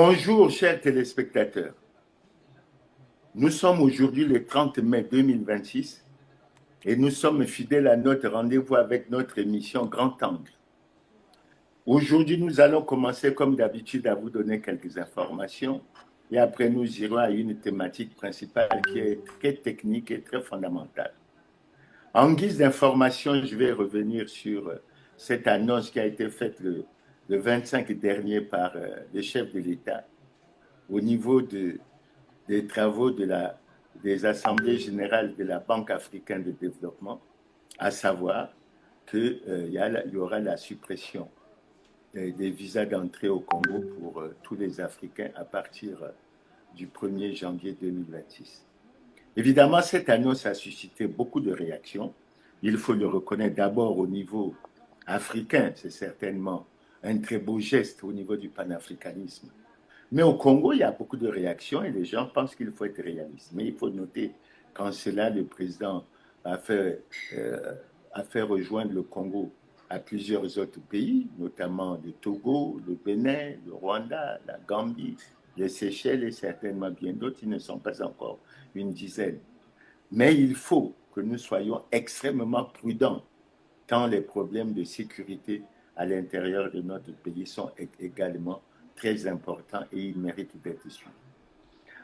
Bonjour, chers téléspectateurs. Nous sommes aujourd'hui le 30 mai 2026 et nous sommes fidèles à notre rendez-vous avec notre émission Grand Angle. Aujourd'hui, nous allons commencer comme d'habitude à vous donner quelques informations et après nous irons à une thématique principale qui est très technique et très fondamentale. En guise d'information, je vais revenir sur cette annonce qui a été faite le 25 dernier par le chef de l'État au niveau des travaux des assemblées générales de la Banque africaine de développement, à savoir qu'il y aura la suppression des visas d'entrée au Congo pour tous les Africains à partir du 1er janvier 2026. Évidemment, cette annonce a suscité beaucoup de réactions. Il faut le reconnaître d'abord au niveau africain, c'est certainement un très beau geste au niveau du panafricanisme. Mais au Congo, il y a beaucoup de réactions et les gens pensent qu'il faut être réaliste. Mais il faut noter qu'en cela, le président a fait, rejoindre le Congo à plusieurs autres pays, notamment le Togo, le Bénin, le Rwanda, la Gambie, les Seychelles et certainement bien d'autres. Ils ne sont pas encore une dizaine. Mais il faut que nous soyons extrêmement prudents, tant les problèmes de sécurité à l'intérieur de notre pays sont également très importants et ils méritent d'être suivis.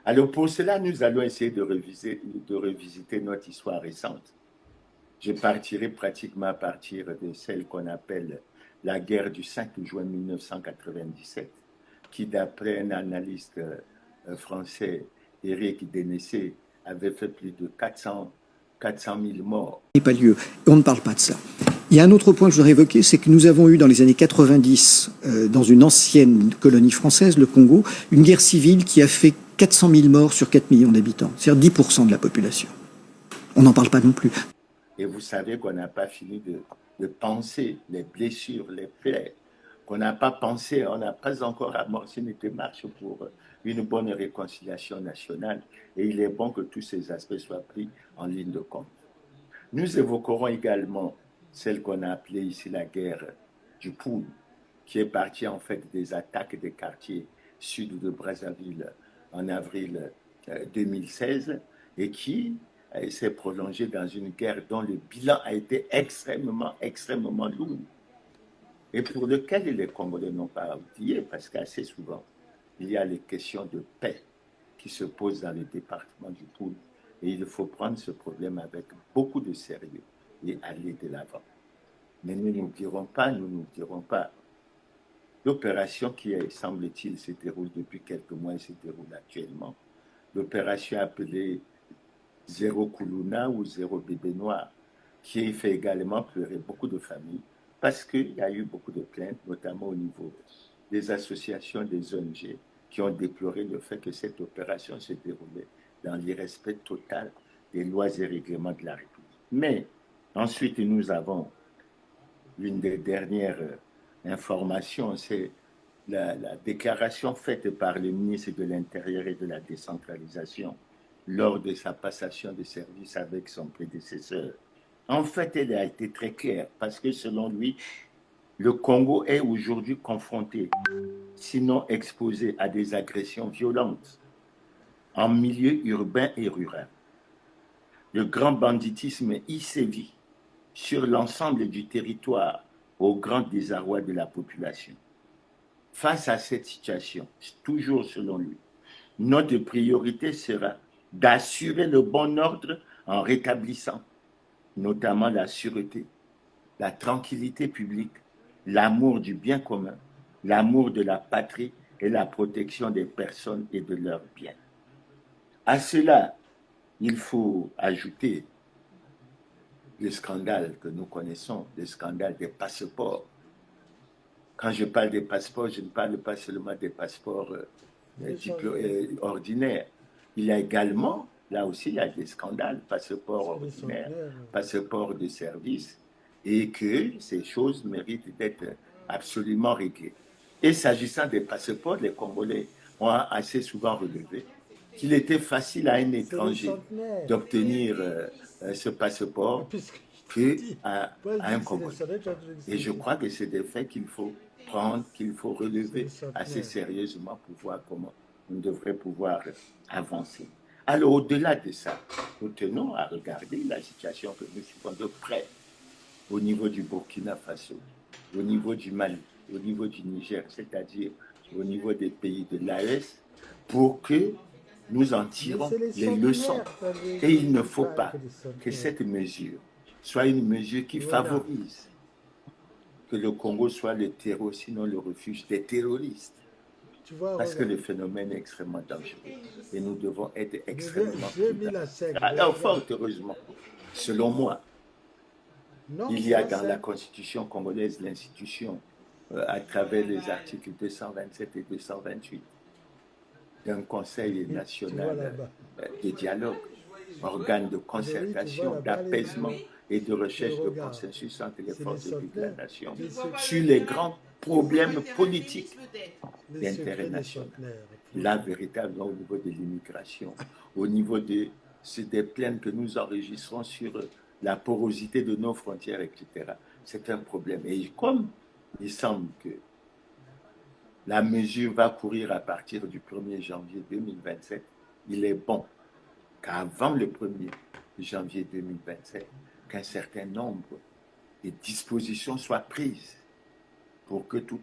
Alors pour cela, nous allons essayer de revisiter notre histoire récente. Je partirai pratiquement à partir de celle qu'on appelle la guerre du 5 juin 1997, qui d'après un analyste français, Éric Dénessé, avait fait plus de 400 000 morts. Il n'y a pas lieu. On ne parle pas de ça. Il y a un autre point que je voudrais évoquer, c'est que nous avons eu dans les années 90, dans une ancienne colonie française, le Congo, une guerre civile qui a fait 400 000 morts sur 4 millions d'habitants, c'est-à-dire 10% de la population. On n'en parle pas non plus. Et vous savez qu'on n'a pas fini de penser les blessures, les plaies, qu'on n'a pas pensé, on n'a pas encore amorcé une démarche pour une bonne réconciliation nationale. Et il est bon que tous ces aspects soient pris en ligne de compte. Nous évoquerons également celle qu'on a appelée ici la guerre du Poul, qui est partie en fait des attaques des quartiers sud de Brazzaville en avril 2016 et qui s'est prolongée dans une guerre dont le bilan a été extrêmement lourd et pour lequel les Congolais n'ont pas oublié parce qu'assez souvent, il y a les questions de paix qui se posent dans le département du Poul et il faut prendre ce problème avec beaucoup de sérieux et aller de l'avant. Mais nous n'oublierons pas l'opération qui, semble-t-il, se déroule depuis quelques mois et se déroule actuellement. L'opération appelée Zéro Koulouna ou Zéro Bébé Noir, qui fait également pleurer beaucoup de familles parce qu'il y a eu beaucoup de plaintes, notamment au niveau des associations, des ONG, qui ont déploré le fait que cette opération se déroulait dans l'irrespect total des lois et règlements de la République. Mais ensuite, nous avons l'une des dernières informations, c'est la déclaration faite par le ministre de l'Intérieur et de la décentralisation lors de sa passation de service avec son prédécesseur. En fait, elle a été très claire parce que selon lui, le Congo est aujourd'hui confronté, sinon exposé à des agressions violentes en milieu urbain et rural. Le grand banditisme y sévit sur l'ensemble du territoire au grand désarroi de la population. Face à cette situation, toujours selon lui, notre priorité sera d'assurer le bon ordre en rétablissant notamment la sûreté, la tranquillité publique, l'amour du bien commun, l'amour de la patrie et la protection des personnes et de leurs biens. À cela, il faut ajouter le scandale que nous connaissons, le scandale des passeports. Quand je parle des passeports, je ne parle pas seulement des passeports ordinaires. Il y a également, là aussi, il y a des scandales, passeports ordinaires, passeports de service, et que ces choses méritent d'être absolument réglées. Et s'agissant des passeports, les Congolais ont assez souvent relevé qu'il était facile à un étranger d'obtenir ce passeport qu'à un Congolais. Et je crois que c'est des faits qu'il faut prendre, qu'il faut relever C'est le assez centenaire. sérieusement pour voir comment on devrait pouvoir avancer. Alors, au-delà de ça, nous tenons à regarder la situation que nous suivons de près au niveau du Burkina Faso, au niveau du Mali, au niveau du Niger, c'est-à-dire au niveau des pays de l'AES, pour que nous en Mais tirons c'est les les leçons. centenaires, pas les- Et il ne c'est faut pas pas que les que centenaires. cette mesure soit une mesure qui Voilà. favorise que le Congo soit le terreau, sinon le refuge des terroristes. Tu vois, Parce que regarde. le phénomène est extrêmement dangereux. Et nous devons être extrêmement J'ai mis prudents. la sec, mais Alors, regarde. fort heureusement, selon moi, Non, il y c'est a la dans la sec. Constitution congolaise l'institution, à travers les articles 227 et 228, d'un Conseil Tu vois national là-bas. de dialogue, organe de Adori, tu vois concertation, là-bas d'apaisement et de Mais recherche de regarde, consensus entre les c'est les forces vives de la centenaires. nation Mais sur les grands problèmes politiques les d'intérêt secrets des national. centenaires. Là, véritablement, au niveau de l'immigration, au niveau des plaintes que nous enregistrons sur la porosité de nos frontières, etc., c'est un problème. Et comme il semble que la mesure va courir à partir du 1er janvier 2027, il est bon qu'avant le 1er janvier 2027, qu'un certain nombre de dispositions soient prises pour que tout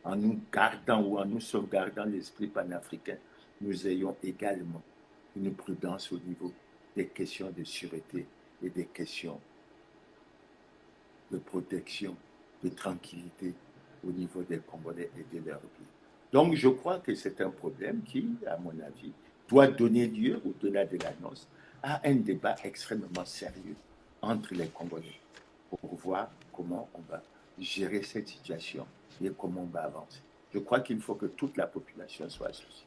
en nous gardant ou en nous sauvegardant l'esprit panafricain, nous ayons également une prudence au niveau des questions de sûreté et des questions de protection, de tranquillité au niveau des Congolais et de leur vie. Donc, je crois que c'est un problème qui, à mon avis, doit donner lieu, au-delà de l'annonce, à un débat extrêmement sérieux entre les Congolais pour voir comment on va gérer cette situation et comment on va avancer. Je crois qu'il faut que toute la population soit associée.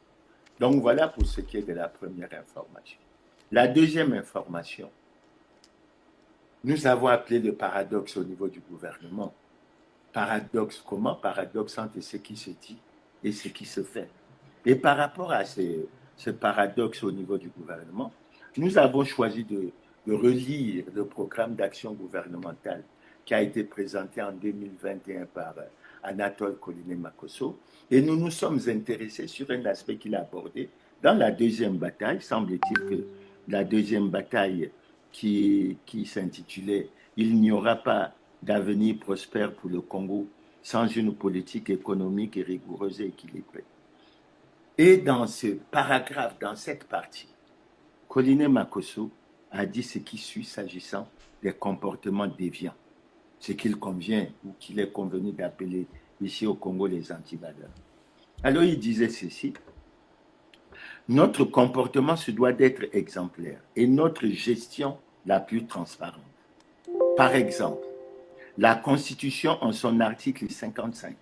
Donc, voilà pour ce qui est de la première information. La deuxième information, nous avons appelé le paradoxe au niveau du gouvernement. Paradoxe comment? Paradoxe entre ce qui se dit et ce qui se fait. Et par rapport à ce paradoxe au niveau du gouvernement, nous avons choisi de relire le programme d'action gouvernementale qui a été présenté en 2021 par Anatole Koliné-Makosso. Et nous nous sommes intéressés sur un aspect qu'il a abordé dans la deuxième bataille. Semble-t-il que la deuxième bataille qui s'intitulait « Il n'y aura pas d'avenir prospère pour le Congo sans une politique économique et rigoureuse et équilibrée ». Et dans ce paragraphe, dans cette partie, Koliné-Makosso a dit ce qui suit s'agissant des comportements déviants, ce qu'il convient ou qu'il est convenu d'appeler ici au Congo les antivaleurs. Alors il disait ceci: notre comportement se doit d'être exemplaire et notre gestion la plus transparente. Par exemple, la Constitution, en son article 55,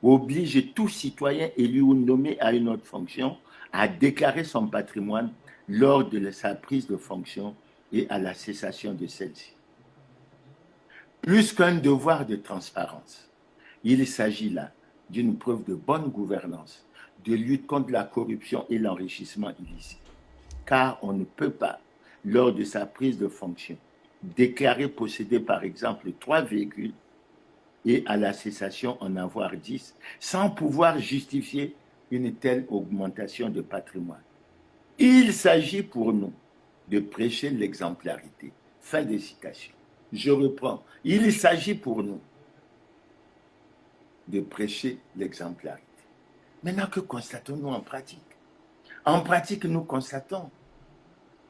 oblige tout citoyen élu ou nommé à une autre fonction à déclarer son patrimoine lors de sa prise de fonction et à la cessation de celle-ci. Plus qu'un devoir de transparence, il s'agit là d'une preuve de bonne gouvernance, de lutte contre la corruption et l'enrichissement illicite. Car on ne peut pas, lors de sa prise de fonction, déclarer posséder par exemple 3 véhicules et à la cessation en avoir 10, sans pouvoir justifier une telle augmentation de patrimoine. Il s'agit pour nous de prêcher l'exemplarité. Fin de citation. Je reprends. Il s'agit pour nous de prêcher l'exemplarité. Maintenant, que constatons-nous en pratique? En pratique, nous constatons,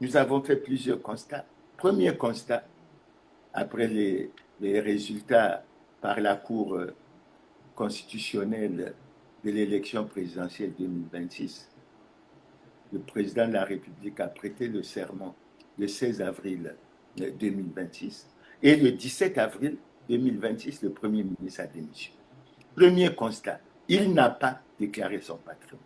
nous avons fait plusieurs constats. Premier constat, après les résultats par la Cour constitutionnelle de l'élection présidentielle 2026, le président de la République a prêté le serment le 16 avril 2026 et le 17 avril 2026, le Premier ministre a démissionné. Premier constat, il n'a pas déclaré son patrimoine.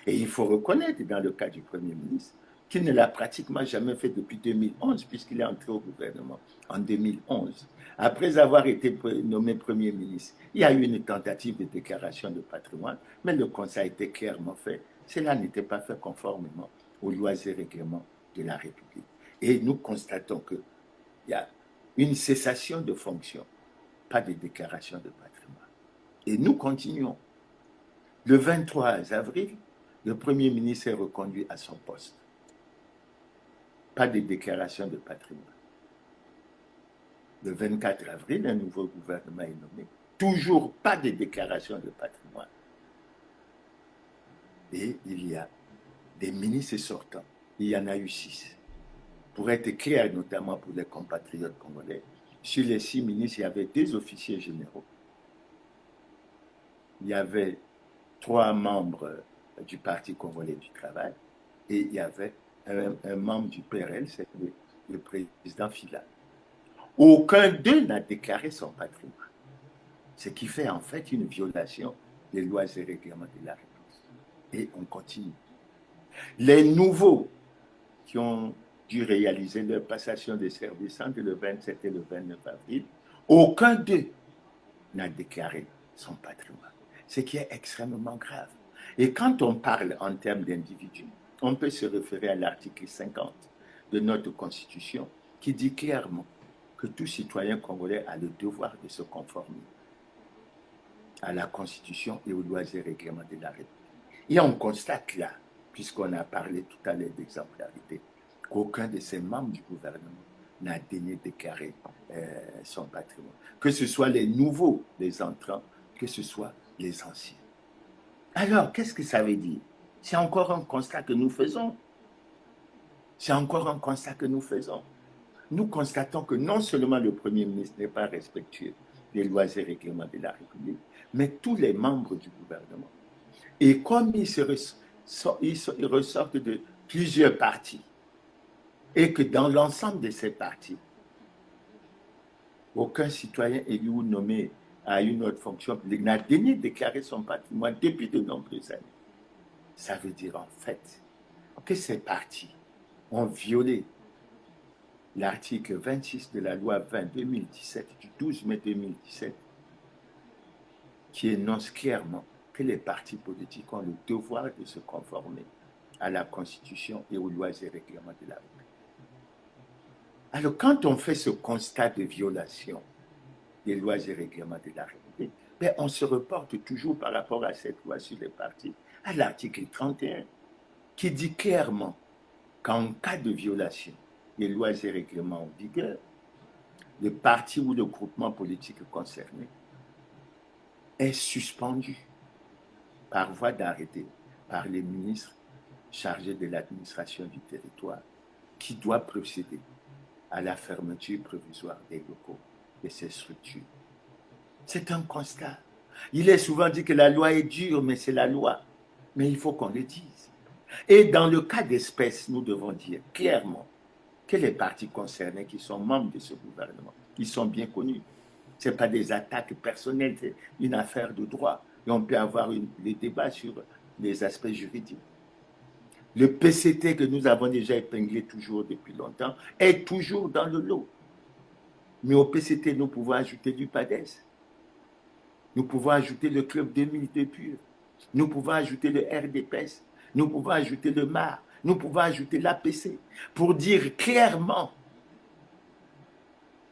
Et il faut reconnaître, dans le cas du Premier ministre, qu'il ne l'a pratiquement jamais fait depuis 2011, puisqu'il est entré au gouvernement en 2011. Après avoir été nommé Premier ministre, il y a eu une tentative de déclaration de patrimoine, mais le constat a été clairement fait. Cela n'était pas fait conformément aux lois et règlements de la République. Et nous constatons qu'il y a une cessation de fonction, pas de déclaration de patrimoine. Et nous continuons. Le 23 avril, le Premier ministre est reconduit à son poste. Pas de déclaration de patrimoine. Le 24 avril, un nouveau gouvernement est nommé. Toujours pas de déclaration de patrimoine. Et il y a des ministres sortants. Il y en a eu 6. Pour être clair, notamment pour les compatriotes congolais, sur les 6 ministres, il y avait 2 officiers généraux. Il y avait 3 membres du Parti congolais du travail et il y avait un membre du PRL, c'est le président Fila. Aucun d'eux n'a déclaré son patrimoine, ce qui fait en fait une violation des lois et règlements de la République. Et on continue. Les nouveaux qui ont dû réaliser leur passation de service entre le 27 et le 29 avril, aucun d'eux n'a déclaré son patrimoine, ce qui est extrêmement grave. Et quand on parle en termes d'individus, on peut se référer à l'article 50 de notre Constitution qui dit clairement que tout citoyen congolais a le devoir de se conformer à la Constitution et aux lois et règlements de la République. Et on constate là, puisqu'on a parlé tout à l'heure d'exemplarité, qu'aucun de ces membres du gouvernement n'a daigné déclarer son patrimoine. Que ce soit les nouveaux, les entrants, que ce soit les anciens. Alors, qu'est-ce que ça veut dire? C'est encore un constat que nous faisons. C'est encore un constat que nous faisons. Nous constatons que non seulement le Premier ministre n'est pas respectueux des lois et règlements de la République, mais tous les membres du gouvernement. Et comme ils ressortent de plusieurs partis, et que dans l'ensemble de ces partis, aucun citoyen élu ou nommé à une autre fonction publique n'a daigné déclarer son patrimoine depuis de nombreuses années. Ça veut dire en fait que ces partis ont violé l'article 26 de la loi 20-2017 du 12 mai 2017 qui énonce clairement que les partis politiques ont le devoir de se conformer à la Constitution et aux lois et règlements de la République. Alors, quand on fait ce constat de violation des lois et règlements de la République, ben, on se reporte toujours par rapport à cette loi sur les partis, à l'article 31, qui dit clairement qu'en cas de violation des lois et règlements en vigueur, le parti ou le groupement politique concerné est suspendu par voie d'arrêté par les ministres chargés de l'administration du territoire qui doit procéder à la fermeture provisoire des locaux de ces structures. C'est un constat. Il est souvent dit que la loi est dure, mais c'est la loi. Mais il faut qu'on le dise. Et dans le cas d'espèce, nous devons dire clairement que les partis concernés qui sont membres de ce gouvernement, ils sont bien connus. Ce n'est pas des attaques personnelles, c'est une affaire de droit. Et on peut avoir des débats sur les aspects juridiques. Le PCT que nous avons déjà épinglé toujours depuis longtemps est toujours dans le lot. Mais au PCT, nous pouvons ajouter du PADES. Nous pouvons ajouter le Club 2002 pur. Nous pouvons ajouter le RDPS. Nous pouvons ajouter le MAR. Nous pouvons ajouter l'APC pour dire clairement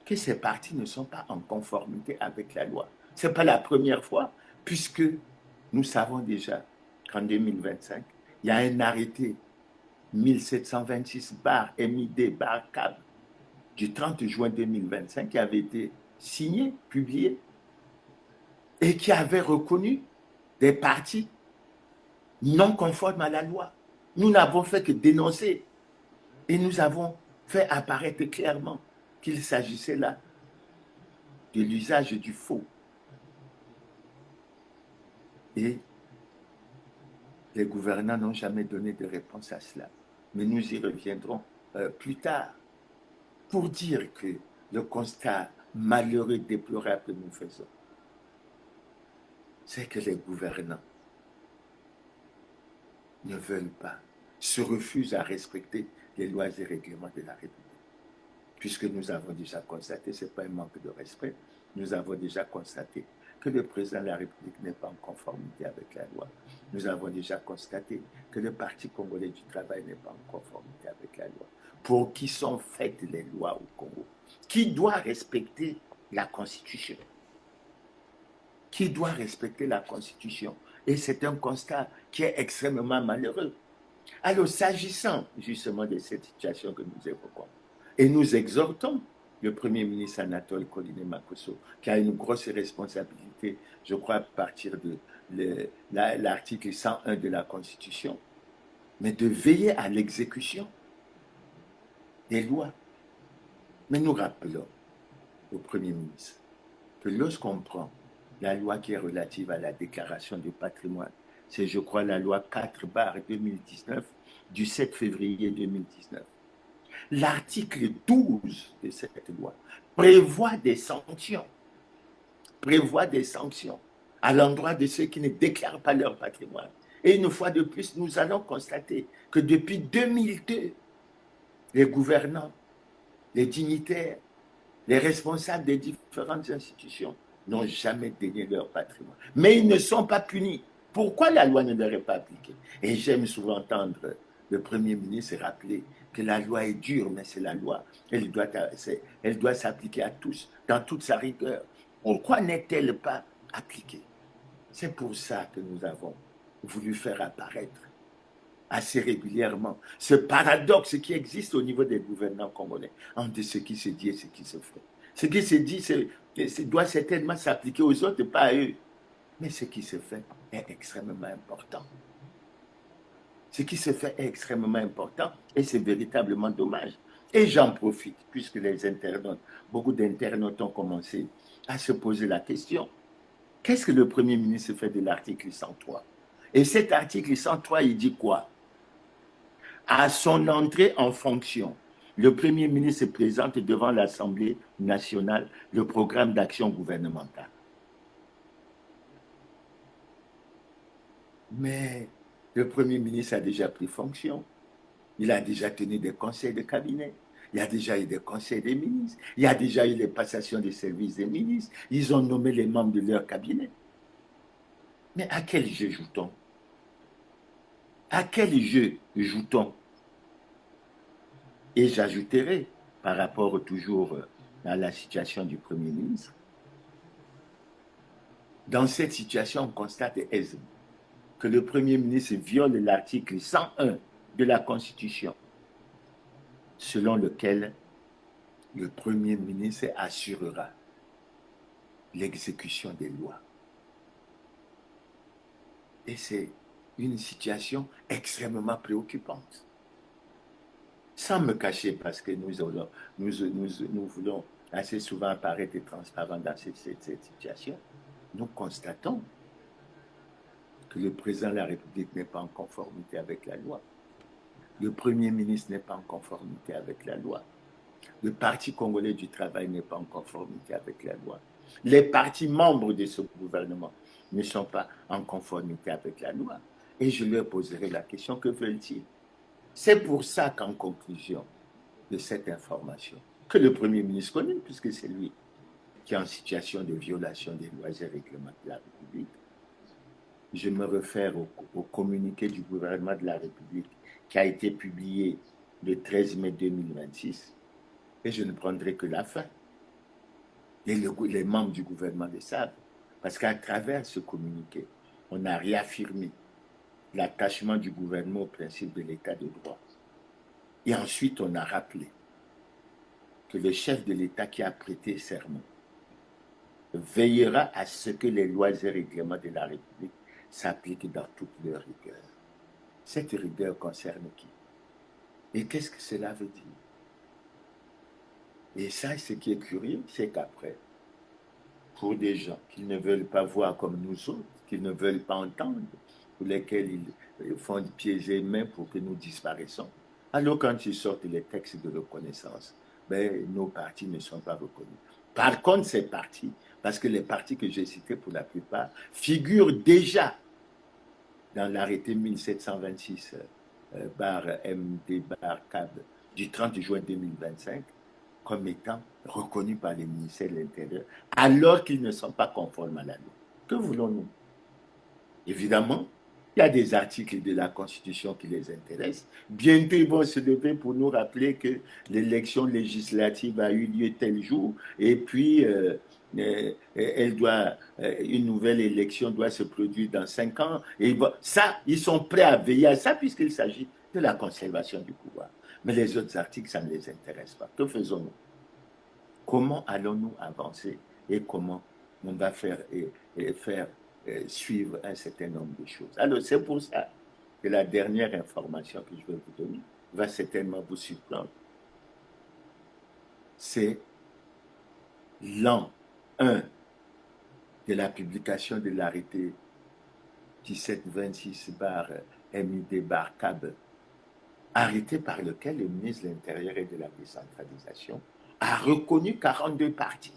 que ces partis ne sont pas en conformité avec la loi. Ce n'est pas la première fois, puisque nous savons déjà qu'en 2025, il y a un arrêté 1726/MID/CAB du 30 juin 2025 qui avait été signé, publié, et qui avait reconnu des partis non conformes à la loi. Nous n'avons fait que dénoncer et nous avons fait apparaître clairement qu'il s'agissait là de l'usage du faux. Et les gouvernants n'ont jamais donné de réponse à cela. Mais nous y reviendrons plus tard pour dire que le constat malheureux, déplorable que nous faisons, c'est que les gouvernants ne veulent pas, se refusent à respecter les lois et règlements de la République. Puisque nous avons déjà constaté, ce n'est pas un manque de respect, nous avons déjà constaté que le président de la République n'est pas en conformité avec la loi. Nous avons déjà constaté que le Parti congolais du travail n'est pas en conformité avec la loi. Pour qui sont faites les lois au Congo? Qui doit respecter la Constitution? qui doit respecter la Constitution. Et c'est un constat qui est extrêmement malheureux. Alors, s'agissant justement de cette situation que nous évoquons, et nous exhortons le Premier ministre Anatole Koliné-Makosso, qui a une grosse responsabilité, je crois, à partir de l'article 101 de la Constitution, mais de veiller à l'exécution des lois. Mais nous rappelons au Premier ministre que lorsqu'on prend la loi qui est relative à la déclaration du patrimoine, c'est, je crois, la loi 4/2019 du 7 février 2019. L'article 12 de cette loi prévoit des sanctions à l'endroit de ceux qui ne déclarent pas leur patrimoine. Et une fois de plus, nous allons constater que depuis 2002, les gouvernants, les dignitaires, les responsables des différentes institutions n'ont jamais dénié leur patrimoine. Mais ils ne sont pas punis. Pourquoi la loi ne leur est pas appliquée? Et j'aime souvent entendre le Premier ministre rappeler que la loi est dure, mais c'est la loi. Elle doit s'appliquer à tous, dans toute sa rigueur. Pourquoi n'est-elle pas appliquée? C'est pour ça que nous avons voulu faire apparaître assez régulièrement ce paradoxe qui existe au niveau des gouvernants congolais entre ce qui se dit et ce qui se fait. Ce qui se dit doit certainement s'appliquer aux autres, pas à eux. Mais ce qui se fait est extrêmement important. Ce qui se fait est extrêmement important et c'est véritablement dommage. Et j'en profite, puisque les internautes, beaucoup d'internautes ont commencé à se poser la question. Qu'est-ce que le Premier ministre fait de l'article 103? Et cet article 103, il dit quoi? À son entrée en fonction, le Premier ministre présente devant l'Assemblée nationale le programme d'action gouvernementale. Mais le Premier ministre a déjà pris fonction. Il a déjà tenu des conseils de cabinet. Il y a déjà eu des conseils des ministres. Il y a déjà eu les passations des services des ministres. Ils ont nommé les membres de leur cabinet. Mais à quel jeu joue-t-on? À quel jeu joue-t-on? Et j'ajouterai, par rapport toujours à la situation du Premier ministre, dans cette situation, on constate aisément que le Premier ministre viole l'article 101 de la Constitution, selon lequel le Premier ministre assurera l'exécution des lois. Et c'est une situation extrêmement préoccupante. Sans me cacher, parce que nous voulons assez souvent apparaître transparents dans cette situation, nous constatons que le président de la République n'est pas en conformité avec la loi. Le Premier ministre n'est pas en conformité avec la loi. Le Parti congolais du travail n'est pas en conformité avec la loi. Les partis membres de ce gouvernement ne sont pas en conformité avec la loi. Et je leur poserai la question, que veulent-ils? C'est pour ça qu'en conclusion de cette information, que le Premier ministre connaît, puisque c'est lui qui est en situation de violation des lois et règlements de la République, je me réfère au communiqué du gouvernement de la République qui a été publié le 13 mai 2026, et je ne prendrai que la fin. Et les membres du gouvernement le savent, parce qu'à travers ce communiqué, on a réaffirmé l'attachement du gouvernement au principe de l'état de droit. Et ensuite, on a rappelé que le chef de l'État qui a prêté serment veillera à ce que les lois et règlements de la République s'appliquent dans toute leur rigueur. Cette rigueur concerne qui? Et qu'est-ce que cela veut dire? Et ça, ce qui est curieux, c'est qu'après, pour des gens qui ne veulent pas voir comme nous autres, qui ne veulent pas entendre, pour lesquels ils font pieds et mains pour que nous disparaissons, alors quand ils sortent les textes de reconnaissance, nos partis ne sont pas reconnus. Par contre, ces partis, parce que les partis que j'ai cités pour la plupart, figurent déjà dans l'arrêté 1726 MD/CAB du 30 juin 2025 comme étant reconnus par les ministères de l'Intérieur, alors qu'ils ne sont pas conformes à la loi. Que voulons-nous? Évidemment, il y a des articles de la Constitution qui les intéressent. Bientôt, ils vont se lever pour nous rappeler que l'élection législative a eu lieu tel jour, et puis une nouvelle élection doit se produire dans 5 ans. Et ça, ils sont prêts à veiller à ça puisqu'il s'agit de la conservation du pouvoir. Mais les autres articles, ça ne les intéresse pas. Que faisons-nous? Comment allons-nous avancer et comment on va faire suivre un certain nombre de choses? Alors, c'est pour ça que la dernière information que je vais vous donner va certainement vous surprendre. C'est l'an 1 de la publication de l'arrêté 1726/MID/CAB, arrêté par lequel le ministre de l'Intérieur et de la décentralisation a reconnu 42 partis.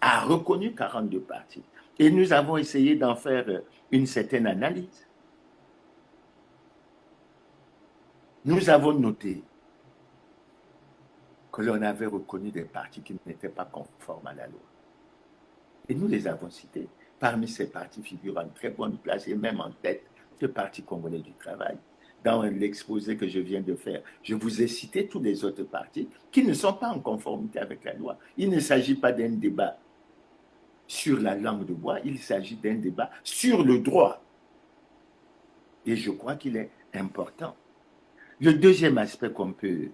A reconnu 42 partis. Et nous avons essayé d'en faire une certaine analyse. Nous avons noté que l'on avait reconnu des partis qui n'étaient pas conformes à la loi. Et nous les avons cités. Parmi ces partis figurent en très bonne place et même en tête le Parti congolais du travail. Dans l'exposé que je viens de faire, je vous ai cité tous les autres partis qui ne sont pas en conformité avec la loi. Il ne s'agit pas d'un débat sur la langue de bois, il s'agit d'un débat sur le droit. Et je crois qu'il est important. Le deuxième aspect qu'on peut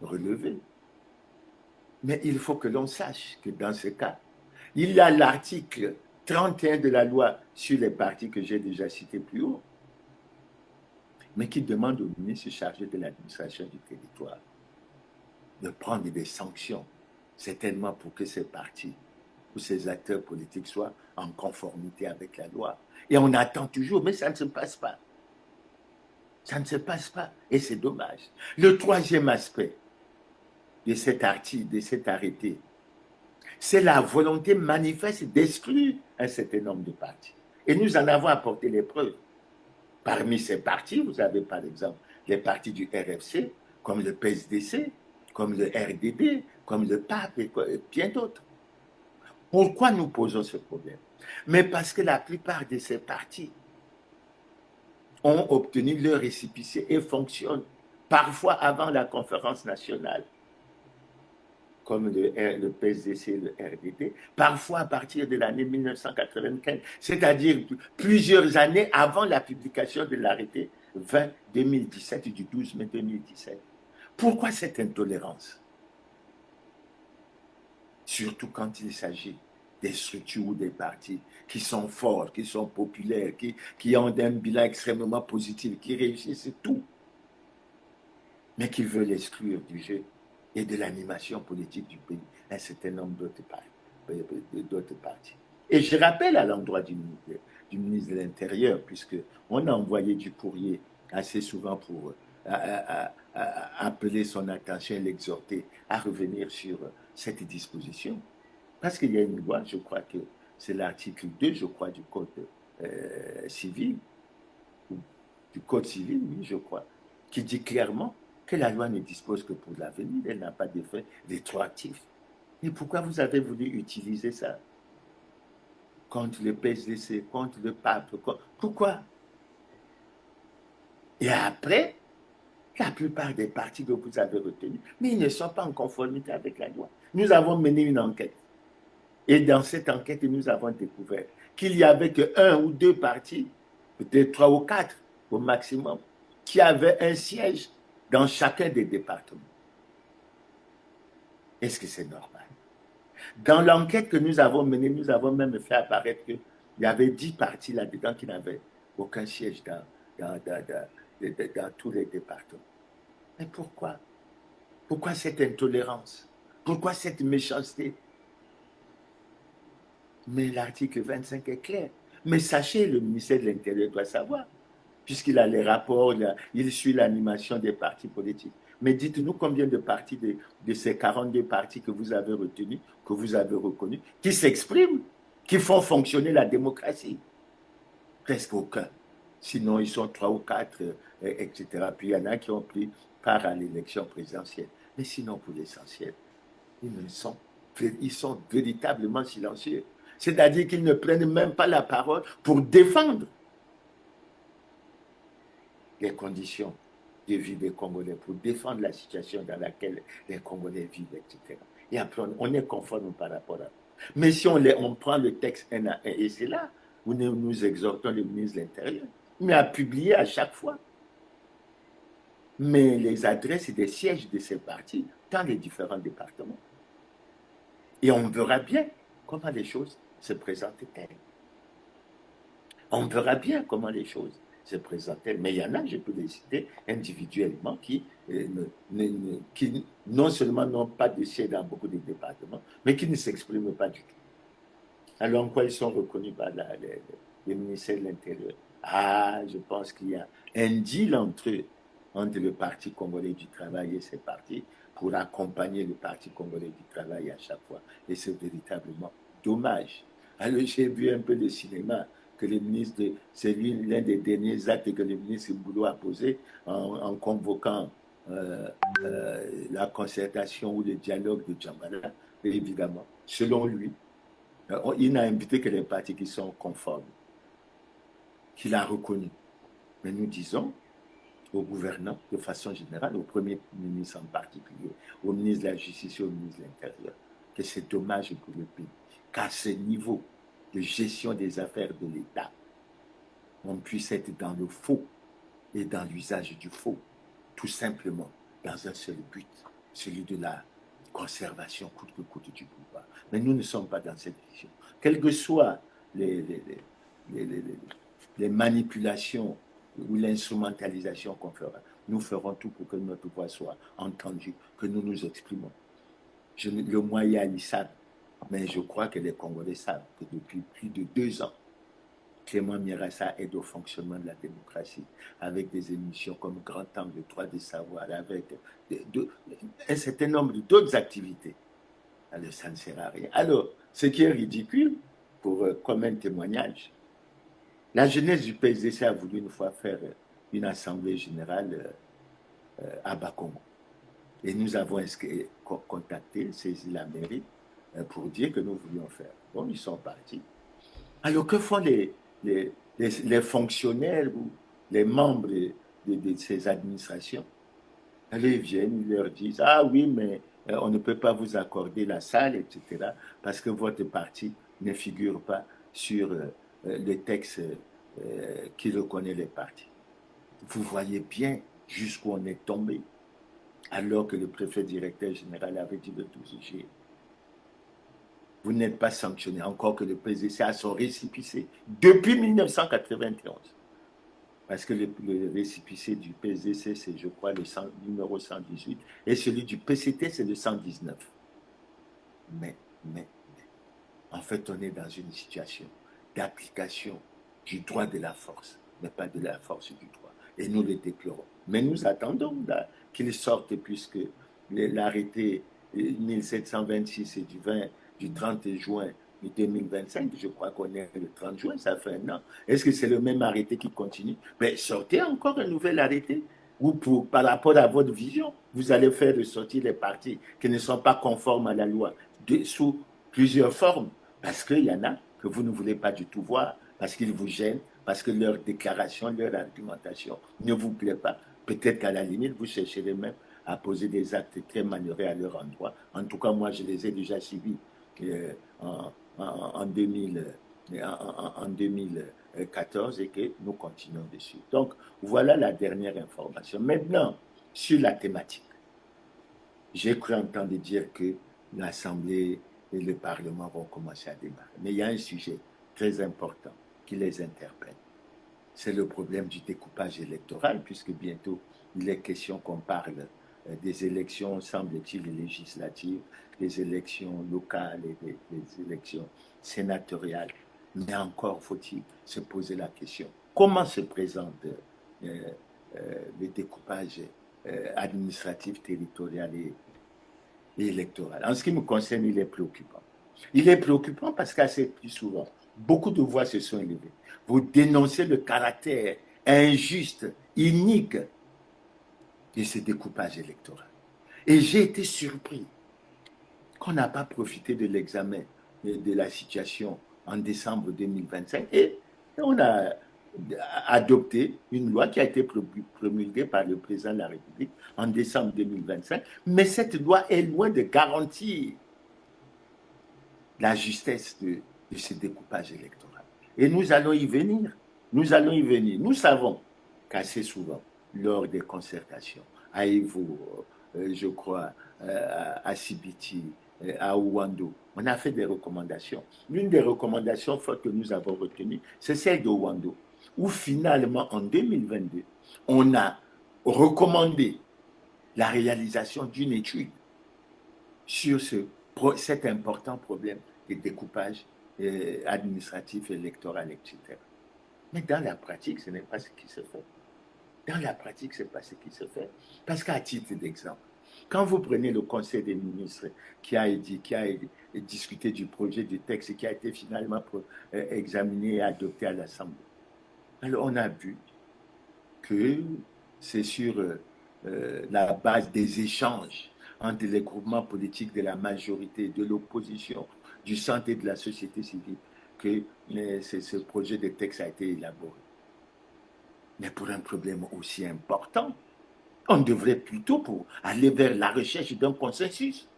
relever, mais il faut que l'on sache que dans ce cas, il y a l'article 31 de la loi sur les partis que j'ai déjà cité plus haut, mais qui demande au ministre chargé de l'administration du territoire de prendre des sanctions, certainement pour que ces partis ou ces acteurs politiques soient en conformité avec la loi. Et on attend toujours, mais ça ne se passe pas. Ça ne se passe pas, et c'est dommage. Le troisième aspect de cet article, de cet arrêté, c'est la volonté manifeste d'exclure un certain nombre de partis. Et nous en avons apporté les preuves. Parmi ces partis, vous avez par exemple les partis du RFC, comme le PSDC, comme le RDD, comme le PAP et bien d'autres. Pourquoi nous posons ce problème? Mais parce que la plupart de ces partis ont obtenu leur récépissé et fonctionnent parfois avant la conférence nationale, comme le PSDC et le RDD, parfois à partir de l'année 1995, c'est-à-dire plusieurs années avant la publication de l'arrêté 20-2017 du 12 mai 2017. Pourquoi cette intolérance? Surtout quand il s'agit des structures ou des partis qui sont forts, qui sont populaires, qui ont un bilan extrêmement positif, qui réussissent tout, mais qui veulent exclure du jeu et de l'animation politique du pays un certain nombre d'autres partis. Et je rappelle à l'endroit du ministre de l'Intérieur, puisqu'on a envoyé du courrier assez souvent pour appeler son attention et l'exhorter à revenir sur cette disposition. Parce qu'il y a une loi, je crois que c'est l'article 2, je crois, du Code civil, ou du Code civil, oui, je crois, qui dit clairement que la loi ne dispose que pour l'avenir, elle n'a pas d'effet rétroactif. Et pourquoi vous avez voulu utiliser ça contre le PSDC, contre le pape? Pourquoi? Et après, la plupart des partis que vous avez retenus, mais ils ne sont pas en conformité avec la loi. Nous avons mené une enquête. Et dans cette enquête, nous avons découvert qu'il n'y avait qu'un ou deux partis, peut-être 3 ou 4 au maximum, qui avaient un siège dans chacun des départements. Est-ce que c'est normal? Dans l'enquête que nous avons menée, nous avons même fait apparaître qu'il y avait 10 partis là-dedans qui n'avaient aucun siège dans tous les départements. Mais pourquoi? Pourquoi cette intolérance? Pourquoi cette méchanceté? Mais l'article 25 est clair. Mais sachez, le ministère de l'Intérieur doit savoir, puisqu'il a les rapports, il suit l'animation des partis politiques. Mais dites-nous combien de partis de ces 42 partis que vous avez retenus, que vous avez reconnus, qui s'expriment, qui font fonctionner la démocratie. Presque aucun. Sinon, ils sont 3 ou 4, etc. Puis il y en a qui ont pris part à l'élection présidentielle. Mais sinon, pour l'essentiel, ils sont véritablement silencieux. C'est-à-dire qu'ils ne prennent même pas la parole pour défendre les conditions de vie des Congolais, pour défendre la situation dans laquelle les Congolais vivent, etc. Et après, on est conforme par rapport à. Mais si on prend le texte un à un, et c'est là où nous exhortons le ministre de l'Intérieur, mais à publier à chaque fois. Mais les adresses et les sièges de ces partis dans les différents départements. Et on verra bien comment les choses se présentent-elles. On verra bien comment les choses se présentent-elles. Mais il y en a, je peux les citer individuellement, qui non seulement n'ont pas de siège dans beaucoup de départements, mais qui ne s'expriment pas du tout. Alors en quoi ils sont reconnus par le ministère de l'Intérieur? Ah, je pense qu'il y a un deal entre eux, entre le Parti congolais du travail et ces partis, pour accompagner le Parti congolais du travail à chaque fois. Et c'est véritablement dommage. Alors j'ai vu un peu le cinéma que le ministre, c'est l'un des derniers actes que le ministre Boulot a posé en convoquant la concertation ou le dialogue de Djambala, évidemment, selon lui. Il n'a invité que les partis qui sont conformes, qu'il a reconnus. Mais nous disons aux gouvernants, de façon générale, au Premier ministre en particulier, au ministre de la Justice et au ministre de l'Intérieur, que c'est dommage pour le pays, qu'à ce niveau de gestion des affaires de l'État, on puisse être dans le faux et dans l'usage du faux, tout simplement dans un seul but, celui de la conservation coûte que coûte du pouvoir. Mais nous ne sommes pas dans cette vision. Quelles que soient les manipulations ou l'instrumentalisation qu'on fera, nous ferons tout pour que notre voix soit entendue, que nous nous exprimons. Le moyen, ils savent, mais je crois que les Congolais savent que depuis plus de 2 ans, Clément Mirassa aide au fonctionnement de la démocratie avec des émissions comme Grand Angle, Droit de savoir, avec un certain nombre d'autres activités. Alors, ça ne sert à rien. Alors, ce qui est ridicule, comme un témoignage, la jeunesse du PSDC a voulu une fois faire une assemblée générale à Bakongo. Et nous avons contacté, saisi la mairie pour dire que nous voulions faire. Bon, ils sont partis. Alors, que font les fonctionnaires ou les membres de ces administrations? Alors, ils viennent, ils leur disent, ah oui, mais on ne peut pas vous accorder la salle, etc., parce que votre parti ne figure pas sur le texte qui reconnaît les partis. Vous voyez bien jusqu'où on est tombé, alors que le préfet directeur général avait dit de tout sujet. Vous n'êtes pas sanctionné, encore que le PSDC a son récépissé depuis 1991. Parce que le récépissé du PSDC, c'est, je crois, le numéro 118, et celui du PCT, c'est le 119. Mais, en fait, on est dans une situation d'application du droit de la force, mais pas de la force du droit. Et nous le déplorons. Mais nous attendons qu'il sorte, puisque l'arrêté 1726 et du 30 juin 2025, je crois qu'on est le 30 juin, ça fait un an. Est-ce que c'est le même arrêté qui continue? Mais sortez encore un nouvel arrêté. Ou par rapport à votre vision, vous allez faire ressortir les partis qui ne sont pas conformes à la loi sous plusieurs formes. Parce qu'il y en a que vous ne voulez pas du tout voir, parce qu'ils vous gênent, parce que leur déclaration, leur argumentation ne vous plaît pas. Peut-être qu'à la limite, vous chercherez même à poser des actes très malheureux à leur endroit. En tout cas, moi, je les ai déjà suivis en 2014 et que nous continuons dessus. Donc, voilà la dernière information. Maintenant, sur la thématique, j'ai cru entendre dire que l'Assemblée et le Parlement vont commencer à démarrer. Mais il y a un sujet très important qui les interpelle. C'est le problème du découpage électoral, puisque bientôt il est question qu'on parle des élections, semble-t-il, législatives, des élections locales et des élections sénatoriales. Mais encore faut-il se poser la question, comment se présente le découpage administratif, territorial et électoral? En ce qui me concerne, il est préoccupant. Il est préoccupant parce qu'assez plus souvent, beaucoup de voix se sont élevées. Vous dénoncez le caractère injuste, inique de ce découpage électoral. Et j'ai été surpris qu'on n'a pas profité de l'examen de la situation en décembre 2025. Et on a adopté une loi qui a été promulguée par le président de la République en décembre 2025, mais cette loi est loin de garantir la justesse de ce découpage électoral. Et nous allons y venir. Nous allons y venir. Nous savons qu'assez souvent, lors des concertations, à Evo, je crois, à Sibiti, à Ouando, on a fait des recommandations. L'une des recommandations fortes que nous avons retenues, c'est celle de Ouando, où finalement, en 2022, on a recommandé la réalisation d'une étude sur cet important problème de découpage administratif, électoral, etc. Mais dans la pratique, ce n'est pas ce qui se fait. Dans la pratique, ce n'est pas ce qui se fait. Parce qu'à titre d'exemple, quand vous prenez le Conseil des ministres qui a discuté du projet de texte et qui a été finalement examiné et adopté à l'Assemblée, alors on a vu que c'est sur la base des échanges entre les groupements politiques de la majorité, de l'opposition, du centre et de la société civile que ce projet de texte a été élaboré. Mais pour un problème aussi important, on devrait plutôt pour aller vers la recherche d'un consensus.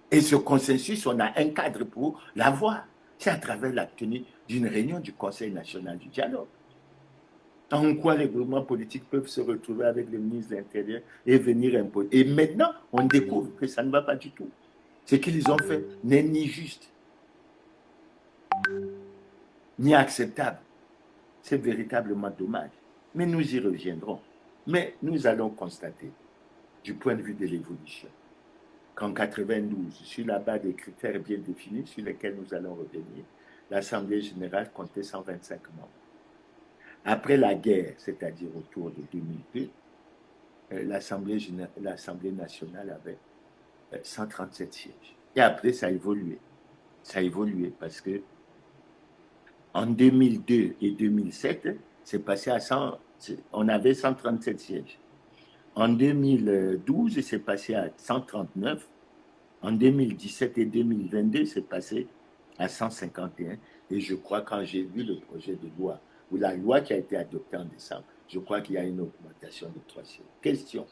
Et ce consensus, on a un cadre pour l'avoir. C'est à travers la tenue d'une réunion du Conseil national du dialogue. En quoi les groupements politiques peuvent se retrouver avec le ministre de l'Intérieur et venir imposer. Et maintenant, on découvre que ça ne va pas du tout. Ce qu'ils ont fait n'est ni juste, ni acceptable. C'est véritablement dommage. Mais nous y reviendrons. Mais nous allons constater, du point de vue de l'évolution, qu'en 92, sur la base des critères bien définis sur lesquels nous allons revenir, l'Assemblée générale comptait 125 membres. Après la guerre, c'est-à-dire autour de 2002, l'Assemblée nationale avait 137 sièges. Et après, ça a évolué. Ça a évolué parce que en 2002 et 2007, c'est passé à 100, on avait 137 sièges. En 2012, c'est passé à 139. En 2017 et 2022, c'est passé à 151. Et je crois, quand j'ai vu le projet de loi, ou la loi qui a été adoptée en décembre, je crois qu'il y a une augmentation de 3 sièges. Question.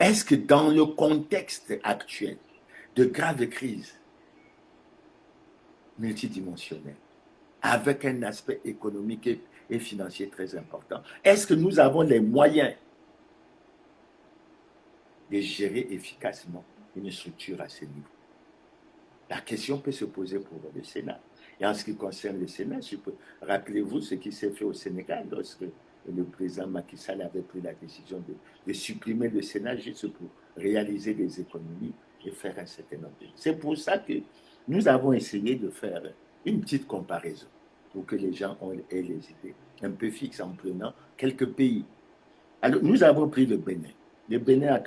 Est-ce que dans le contexte actuel de grave crise multidimensionnelle, avec un aspect économique et financier très important, est-ce que nous avons les moyens de gérer efficacement une structure à ce niveau? La question peut se poser pour le Sénat. Et en ce qui concerne le Sénat, rappelez-vous ce qui s'est fait au Sénégal lorsque le président Macky Sall avait pris la décision de supprimer le Sénat juste pour réaliser des économies et faire un certain nombre de choses. C'est pour ça que nous avons essayé de faire une petite comparaison pour que les gens aient les idées un peu fixes en prenant quelques pays. Alors, nous avons pris le Bénin. Le Bénin a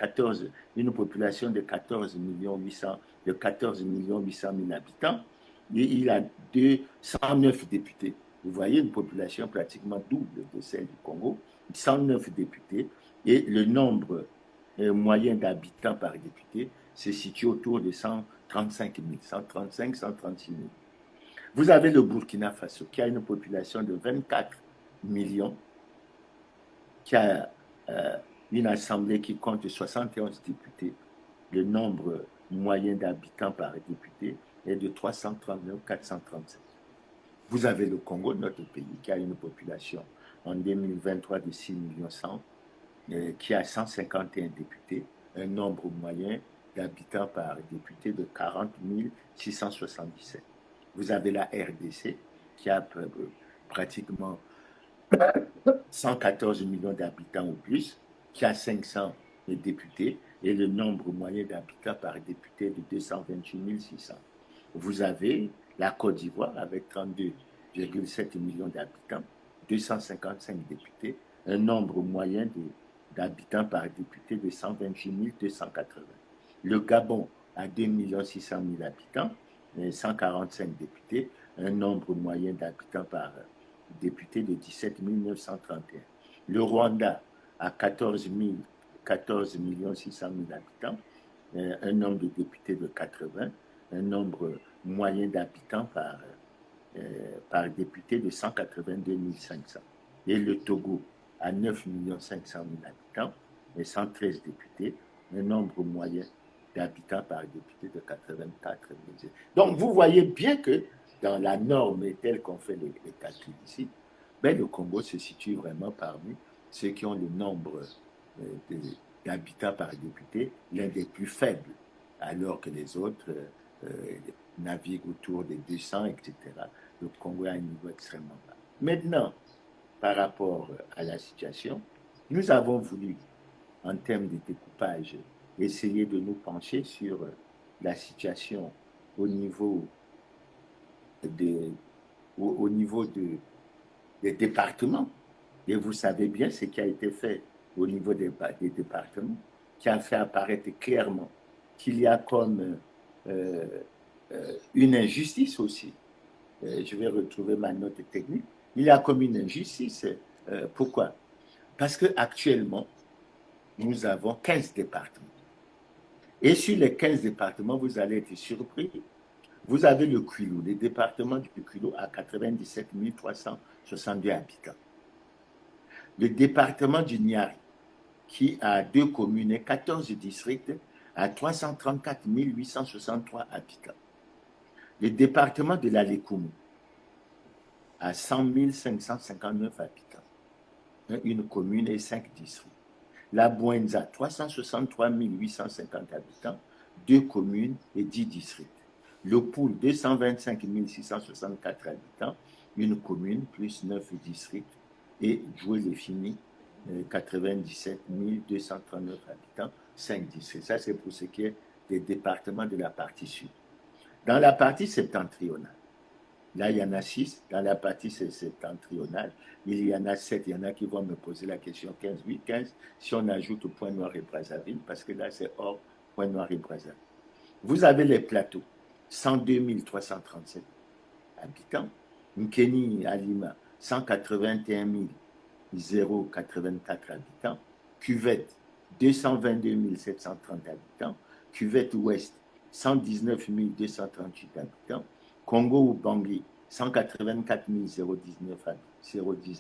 une population de 14 800 000 habitants et il a 109 députés. Vous voyez une population pratiquement double de celle du Congo, 109 députés et le nombre moyen d'habitants par député se situe autour de 135 000, 135, 136 000. Vous avez le Burkina Faso qui a une population de 24 millions, qui a une assemblée qui compte 71 députés. Le nombre moyen d'habitants par député est de 339 437. Vous avez le Congo, notre pays, qui a une population en 2023 de 6 100 000, qui a 151 députés, un nombre moyen d'habitants par député de 40 677. Vous avez la RDC, qui a pratiquement 114 millions d'habitants ou plus, qui a 500 députés, et le nombre moyen d'habitants par député de 228 600. Vous avez la Côte d'Ivoire avec 32,7 millions d'habitants, 255 députés, un nombre moyen d'habitants par député de 128 280. Le Gabon a 2 600 000 habitants, 145 députés, un nombre moyen d'habitants par député de 17 931. Le Rwanda a 14 600 000 habitants, un nombre de députés de 80, un nombre moyen d'habitants par par député de 182 500. Et le Togo a 9 500 000 habitants et 113 députés, un nombre moyen d'habitants par député de 84 000. Donc, vous voyez bien que dans la norme telle qu'on fait les calculs ici, ben, le Congo se situe vraiment parmi ceux qui ont le nombre d'habitants par député l'un des plus faibles, alors que les autres naviguent autour des 200, etc. Le Congo a un niveau extrêmement bas. Maintenant, par rapport à la situation, nous avons voulu, en termes de découpage, essayer de nous pencher sur la situation au niveau des départements. Et vous savez bien ce qui a été fait au niveau des départements, qui a fait apparaître clairement qu'il y a comme une injustice aussi. Je vais retrouver ma note technique. Il y a comme une injustice. Pourquoi? Parce qu'actuellement, nous avons 15 départements. Et sur les 15 départements, vous allez être surpris. Vous avez le Kwilu, le département du Kwilu à 97 362 habitants. Le département du Niari, qui a 2 communes et 14 districts, à 334 863 habitants. Le département de la Lekumu, à 100 559 habitants, une commune et 5 districts. La Bouenza, 363 850 habitants, 2 communes et 10 districts. Le Poul, 225 664 habitants, une commune plus 9 districts. Et Djoué-les-Fini, 97 239 habitants, 5 districts. Ça, c'est pour ce qui est des départements de la partie sud. Dans la partie septentrionale, là, il y en a 6. Dans la partie septentrionale, il y en a 7. Il y en a qui vont me poser la question 15, oui, 15, si on ajoute au Point-Noir et Brazzaville, parce que là, c'est hors Point-Noir et Brazzaville. Vous avez les plateaux, 102 337 habitants. Nkeni à Lima, 181 084 habitants. Cuvette, 222 730 habitants. Cuvette Ouest, 119 238 habitants. Congo ou Bangui, 184 010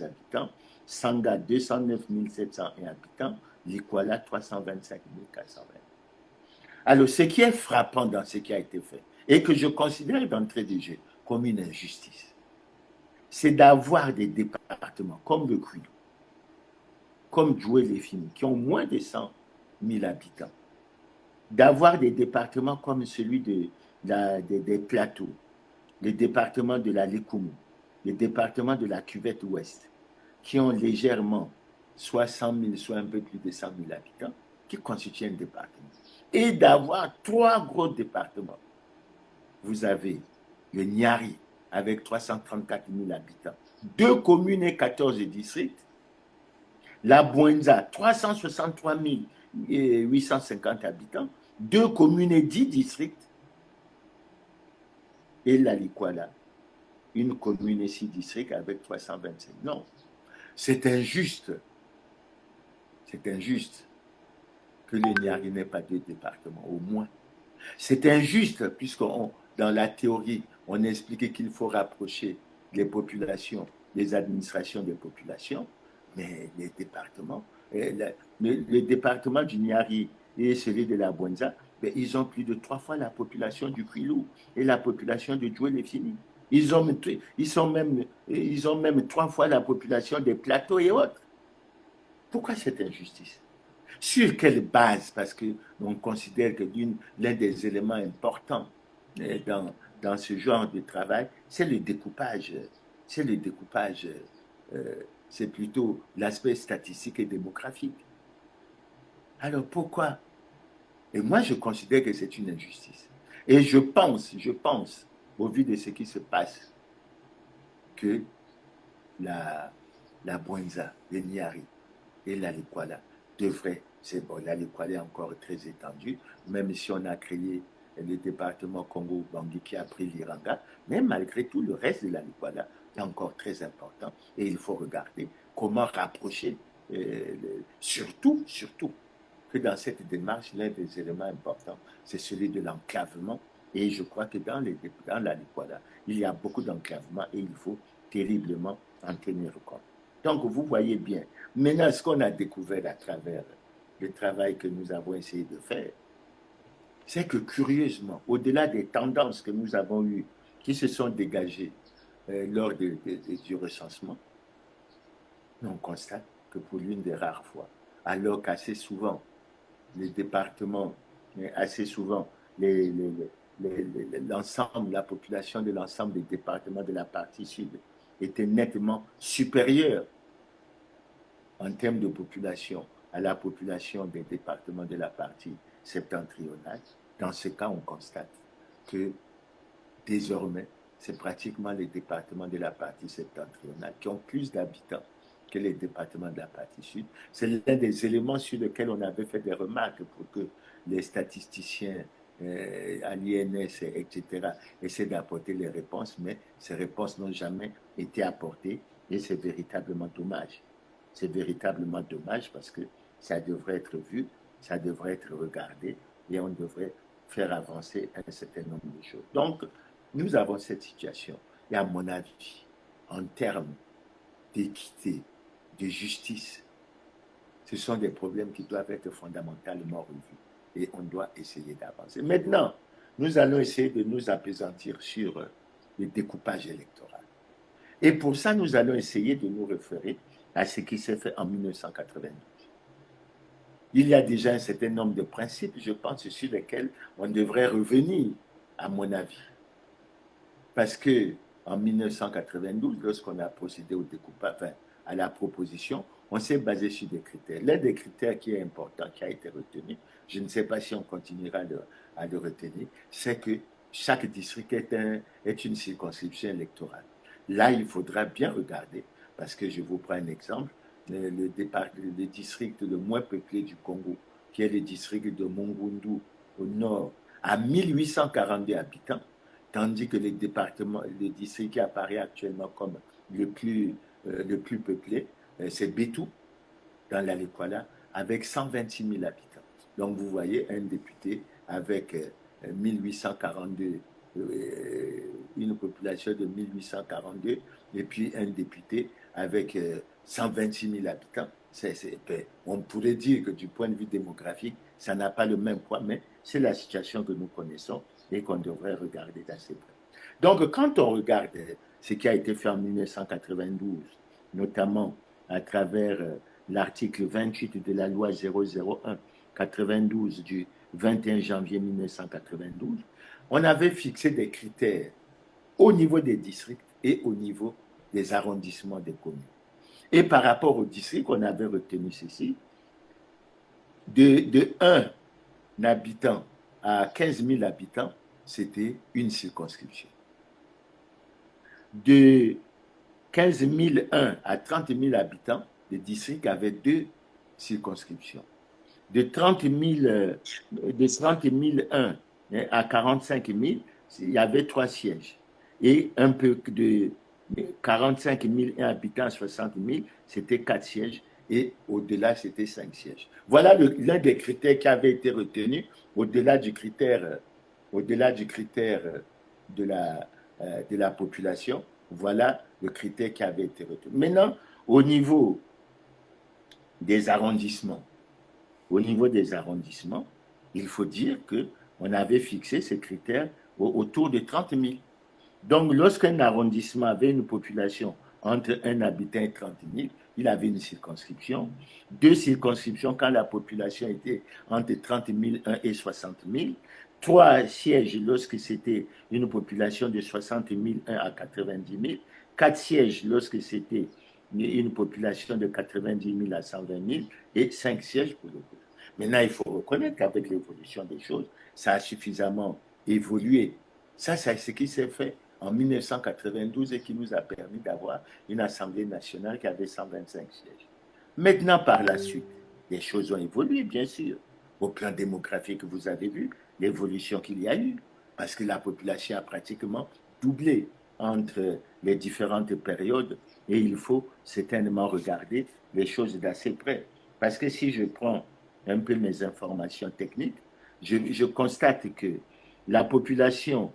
habitants. Sanga, 209 701 habitants. Likwala, 325 420. Alors, ce qui est frappant dans ce qui a été fait, et que je considère d'entrée de jeu comme une injustice, c'est d'avoir des départements comme le Kwilu, comme Djoué-les-Fini, qui ont moins de 100 000 habitants, d'avoir des départements comme celui des plateaux, le département de la Lekumu, le département de la Cuvette Ouest, qui ont légèrement soit 100 000, soit un peu plus de 100 000 habitants, qui constituent un département. Et d'avoir 3 gros départements. Vous avez le Niari, avec 334 000 habitants, 2 communes et 14 districts. La Bouenza, 363 850 habitants, 2 communes et 10 districts. Et la Likwala, une commune et 6 districts avec 325. Non, c'est injuste. C'est injuste que le Niari n'ait pas 2 départements, au moins. C'est injuste, puisque dans la théorie, on expliquait qu'il faut rapprocher les populations, les administrations des populations, mais les départements, le département du Niari et celui de la Bouenza, ils ont plus de 3 fois la population du Kwilu et la population de Djoué-les-Fini. Ils ont même 3 fois la population des plateaux et autres. Pourquoi cette injustice? Sur quelle base? Parce qu'on considère que l'un des éléments importants dans ce genre de travail, c'est le découpage. C'est le découpage, c'est plutôt l'aspect statistique et démographique. Alors pourquoi? Et moi, je considère que c'est une injustice. Et je pense, au vu de ce qui se passe, que la Bouenza, le Niari et la Likwala devraient. C'est bon, la Likwala est encore très étendue, même si on a créé le département Congo-Bangui qui a pris l'Iranga, mais malgré tout, le reste de la Likwala est encore très important et il faut regarder comment rapprocher, surtout que dans cette démarche, l'un des éléments importants, c'est celui de l'enclavement Et je crois que dans la Likwala, il y a beaucoup d'enclavement et il faut terriblement en tenir compte. Donc, vous voyez bien. Maintenant, ce qu'on a découvert à travers le travail que nous avons essayé de faire, c'est que curieusement, au-delà des tendances que nous avons eues, qui se sont dégagées lors du recensement, on constate que pour l'une des rares fois, alors qu'assez souvent, les départements, assez souvent, l'ensemble, la population de l'ensemble des départements de la partie sud était nettement supérieure en termes de population à la population des départements de la partie septentrionale. Dans ce cas, on constate que désormais, c'est pratiquement les départements de la partie septentrionale qui ont plus d'habitants que les départements de la partie sud. C'est l'un des éléments sur lesquels on avait fait des remarques pour que les statisticiens à l'INS, etc., essaient d'apporter les réponses, mais ces réponses n'ont jamais été apportées et c'est véritablement dommage. C'est véritablement dommage parce que ça devrait être vu, ça devrait être regardé et on devrait faire avancer un certain nombre de choses. Donc, nous avons cette situation. Et à mon avis, en termes d'équité, de justice, ce sont des problèmes qui doivent être fondamentalement revus. Et on doit essayer d'avancer. Maintenant, nous allons essayer de nous appesantir sur le découpage électoral. Et pour ça, nous allons essayer de nous référer à ce qui s'est fait en 1992. Il y a déjà un certain nombre de principes, je pense, sur lesquels on devrait revenir, à mon avis. Parce que en 1992, lorsqu'on a procédé au découpage, enfin, à la proposition, on s'est basé sur des critères. L'un des critères qui est important, qui a été retenu, je ne sais pas si on continuera à le retenir, c'est que chaque district est une circonscription électorale. Là, il faudra bien regarder, parce que je vous prends un exemple, le district le moins peuplé du Congo, qui est le district de Mongundu, au nord, à 1842 habitants, tandis que le district qui apparaît actuellement comme le plus peuplé, c'est Bétou, dans la Likwala, avec 126 000 habitants. Donc vous voyez un député avec 1842, une population de 1842, et puis un député avec 126 000 habitants. On pourrait dire que du point de vue démographique, ça n'a pas le même poids, mais c'est la situation que nous connaissons et qu'on devrait regarder d'assez près. Donc, quand on regarde ce qui a été fait en 1992, notamment à travers l'article 28 de la loi 001-92 du 21 janvier 1992, on avait fixé des critères au niveau des districts et au niveau des arrondissements des communes. Et par rapport aux districts, on avait retenu ceci, de 1 habitant à 15 000 habitants, c'était une circonscription. De 15 001 à 30 000 habitants, le district avait 2 circonscriptions. De 30 001 à 45 000, il y avait 3 sièges. Et un peu de 45 001 habitants à 60 000, c'était 4 sièges. Et au-delà, c'était 5 sièges. Voilà l'un des critères qui avait été retenu au-delà du critère de la population. Voilà le critère qui avait été retenu. Maintenant, au niveau des arrondissements, il faut dire qu'on avait fixé ces critères autour de 30 000. Donc, lorsqu'un arrondissement avait une population entre 1 habitant et 30 000, il avait une circonscription. 2 circonscriptions quand la population était entre 30 001 et 60 000. 3 sièges lorsque c'était une population de 60 001 à 90 000. 4 sièges lorsque c'était une population de 90 000 à 120 000. Et 5 sièges pour le coup. Maintenant, il faut reconnaître qu'avec l'évolution des choses, ça a suffisamment évolué. Ça, c'est ce qui s'est fait en 1992 et qui nous a permis d'avoir une Assemblée nationale qui avait 125 sièges. Maintenant, par la suite, les choses ont évolué, bien sûr. Au plan démographique, vous avez vu l'évolution qu'il y a eu, parce que la population a pratiquement doublé entre les différentes périodes et il faut certainement regarder les choses d'assez près. Parce que si je prends un peu mes informations techniques, je constate que la population,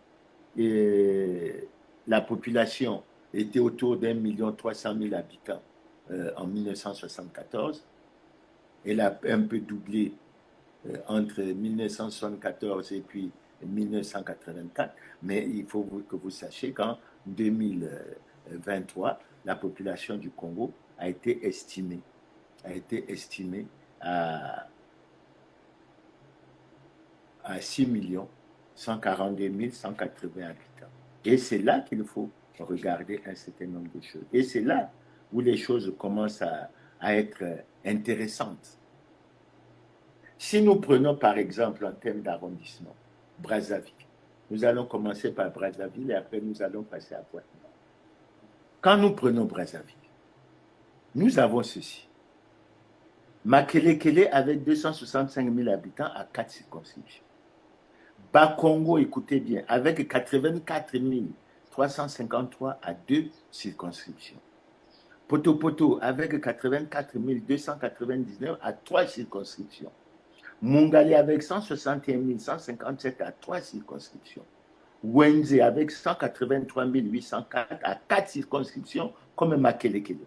la population était autour d'1,3 million habitants en 1974. Elle a un peu doublé entre 1974 et puis 1984, mais il faut que vous sachiez qu'en 2023, la population du Congo a été estimée à 6 142 180 habitants. Et c'est là qu'il faut regarder un certain nombre de choses. Et c'est là où les choses commencent à être intéressantes. Si nous prenons par exemple en termes d'arrondissement, Brazzaville, nous allons commencer par Brazzaville et après nous allons passer à Pointe-Noire. Quand nous prenons Brazzaville, nous avons ceci. Makelekele avec 265 000 habitants à 4 circonscriptions. Bakongo, écoutez bien, avec 84 353 à 2 circonscriptions. Potopoto avec 84 299 à 3 circonscriptions. Mungali avec 161 157 à 3 circonscriptions. Wenze avec 183 804 à 4 circonscriptions comme Makelekele.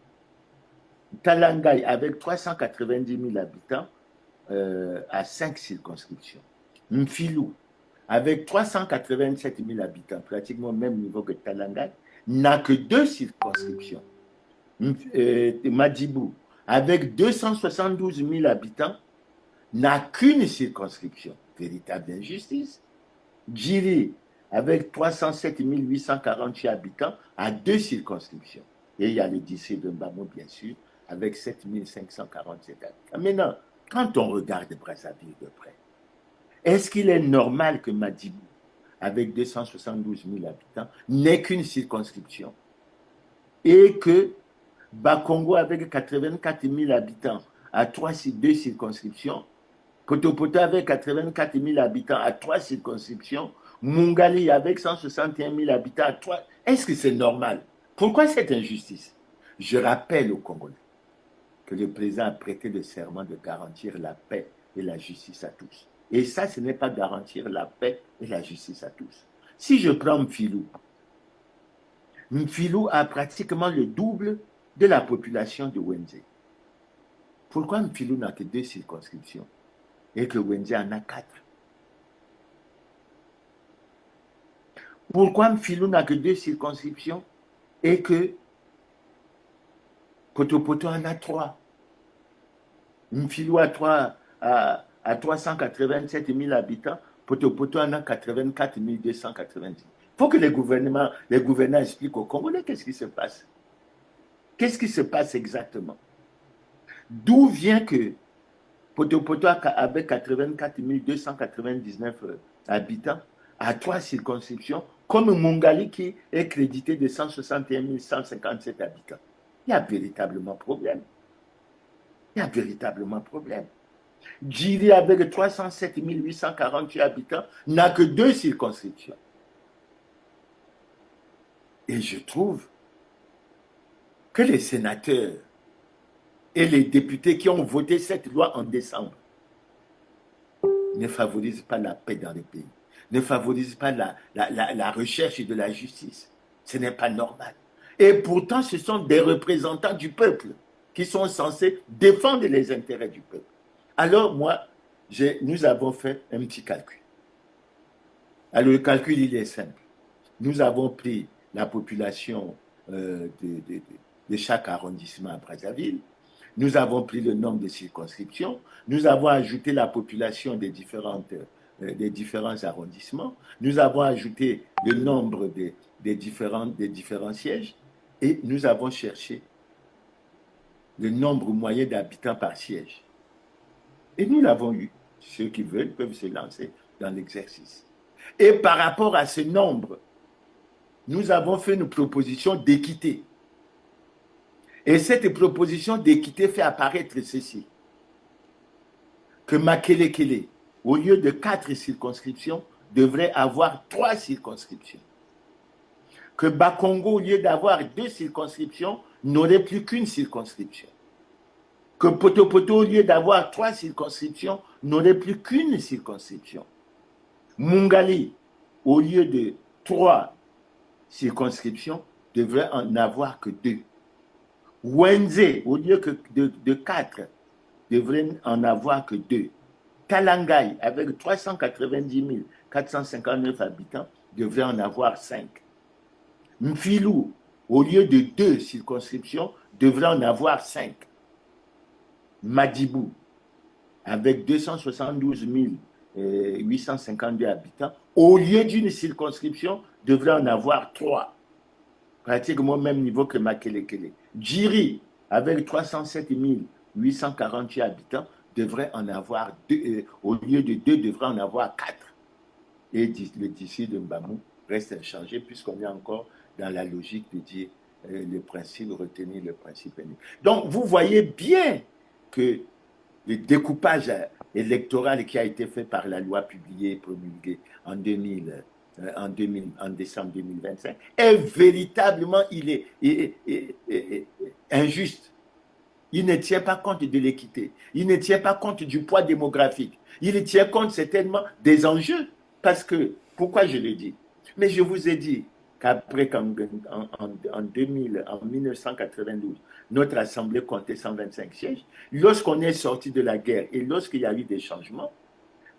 Talangai avec 390 000 habitants à 5 circonscriptions. Mfilou avec 387 000 habitants, pratiquement au même niveau que Talangai, n'a que 2 circonscriptions. Madibou avec 272 000 habitants, n'a qu'une circonscription. Véritable injustice. Djiri, avec 307 848 habitants, a 2 circonscriptions. Et il y a le district de Mbamo, bien sûr, avec 7 547 habitants. Maintenant, quand on regarde Brazzaville de près, est-ce qu'il est normal que Madibou, avec 272 000 habitants, n'ait qu'une circonscription et que Bakongo, avec 84 000 habitants, a 2 circonscriptions, Potopoto avec 84 000 habitants à 3 circonscriptions, Mungali avec 161 000 habitants à 3. Est-ce que c'est normal? Pourquoi cette injustice? Je rappelle aux Congolais que le président a prêté le serment de garantir la paix et la justice à tous. Et ça, ce n'est pas garantir la paix et la justice à tous. Si je prends Mfilou, Mfilou a pratiquement le double de la population de Wenze. Pourquoi Mfilou n'a que 2 circonscriptions et que Wenze en a 4? Pourquoi Mfilou n'a que 2 circonscriptions et que Potopoto en a 3? Mfilou a 387 000 habitants, Potopoto en a 84 290. Il faut que les gouvernants expliquent aux Congolais qu'est-ce qui se passe. Qu'est-ce qui se passe exactement? D'où vient que Potopoto avec 84 299 habitants à 3 circonscriptions, comme Mungali qui est crédité de 161 157 habitants. Il y a véritablement problème. Il y a véritablement problème. Djiri avec 307 848 habitants n'a que 2 circonscriptions. Et je trouve que les sénateurs et les députés qui ont voté cette loi en décembre ne favorisent pas la paix dans le pays, ne favorisent pas la recherche de la justice. Ce n'est pas normal. Et pourtant, ce sont des représentants du peuple qui sont censés défendre les intérêts du peuple. Alors, nous avons fait un petit calcul. Alors, le calcul, il est simple. Nous avons pris la population de chaque arrondissement à Brazzaville. Nous avons pris le nombre de circonscriptions. Nous avons ajouté la population des différents arrondissements. Nous avons ajouté le nombre des différents sièges. Et nous avons cherché le nombre moyen d'habitants par siège. Et nous l'avons eu. Ceux qui veulent peuvent se lancer dans l'exercice. Et par rapport à ce nombre, nous avons fait une proposition d'équité. Et cette proposition d'équité fait apparaître ceci. Que Makelekele, au lieu de 4 circonscriptions, devrait avoir 3 circonscriptions. Que Bakongo, au lieu d'avoir 2 circonscriptions, n'aurait plus qu'une circonscription. Que Potopoto, au lieu d'avoir 3 circonscriptions, n'aurait plus qu'une circonscription. Mungali, au lieu de 3 circonscriptions, devrait en avoir que 2. Wenze, au lieu de 4, devrait en avoir que 2. Kalangai, avec 390 459 habitants, devrait en avoir 5. Mfilou, au lieu de 2 circonscriptions, devrait en avoir 5. Madibou, avec 272 852 habitants, au lieu d'une circonscription, devrait en avoir 3. Pratiquement au même niveau que Makelekele. Djiri, avec 307 848 habitants, devrait en avoir 2, au lieu de 2, devrait en avoir 4. Et le district de Mbamou reste inchangé puisqu'on est encore dans la logique de dire le principe, retenir le principe unique. Donc, vous voyez bien que le découpage électoral qui a été fait par la loi publiée et promulguée en décembre 2025 est véritablement injuste. Il ne tient pas compte de l'équité. Il ne tient pas compte du poids démographique. Il tient compte certainement des enjeux. Parce que, pourquoi je le dis? Mais je vous ai dit qu'après, en 1992, notre Assemblée comptait 125 sièges. Lorsqu'on est sorti de la guerre et lorsqu'il y a eu des changements,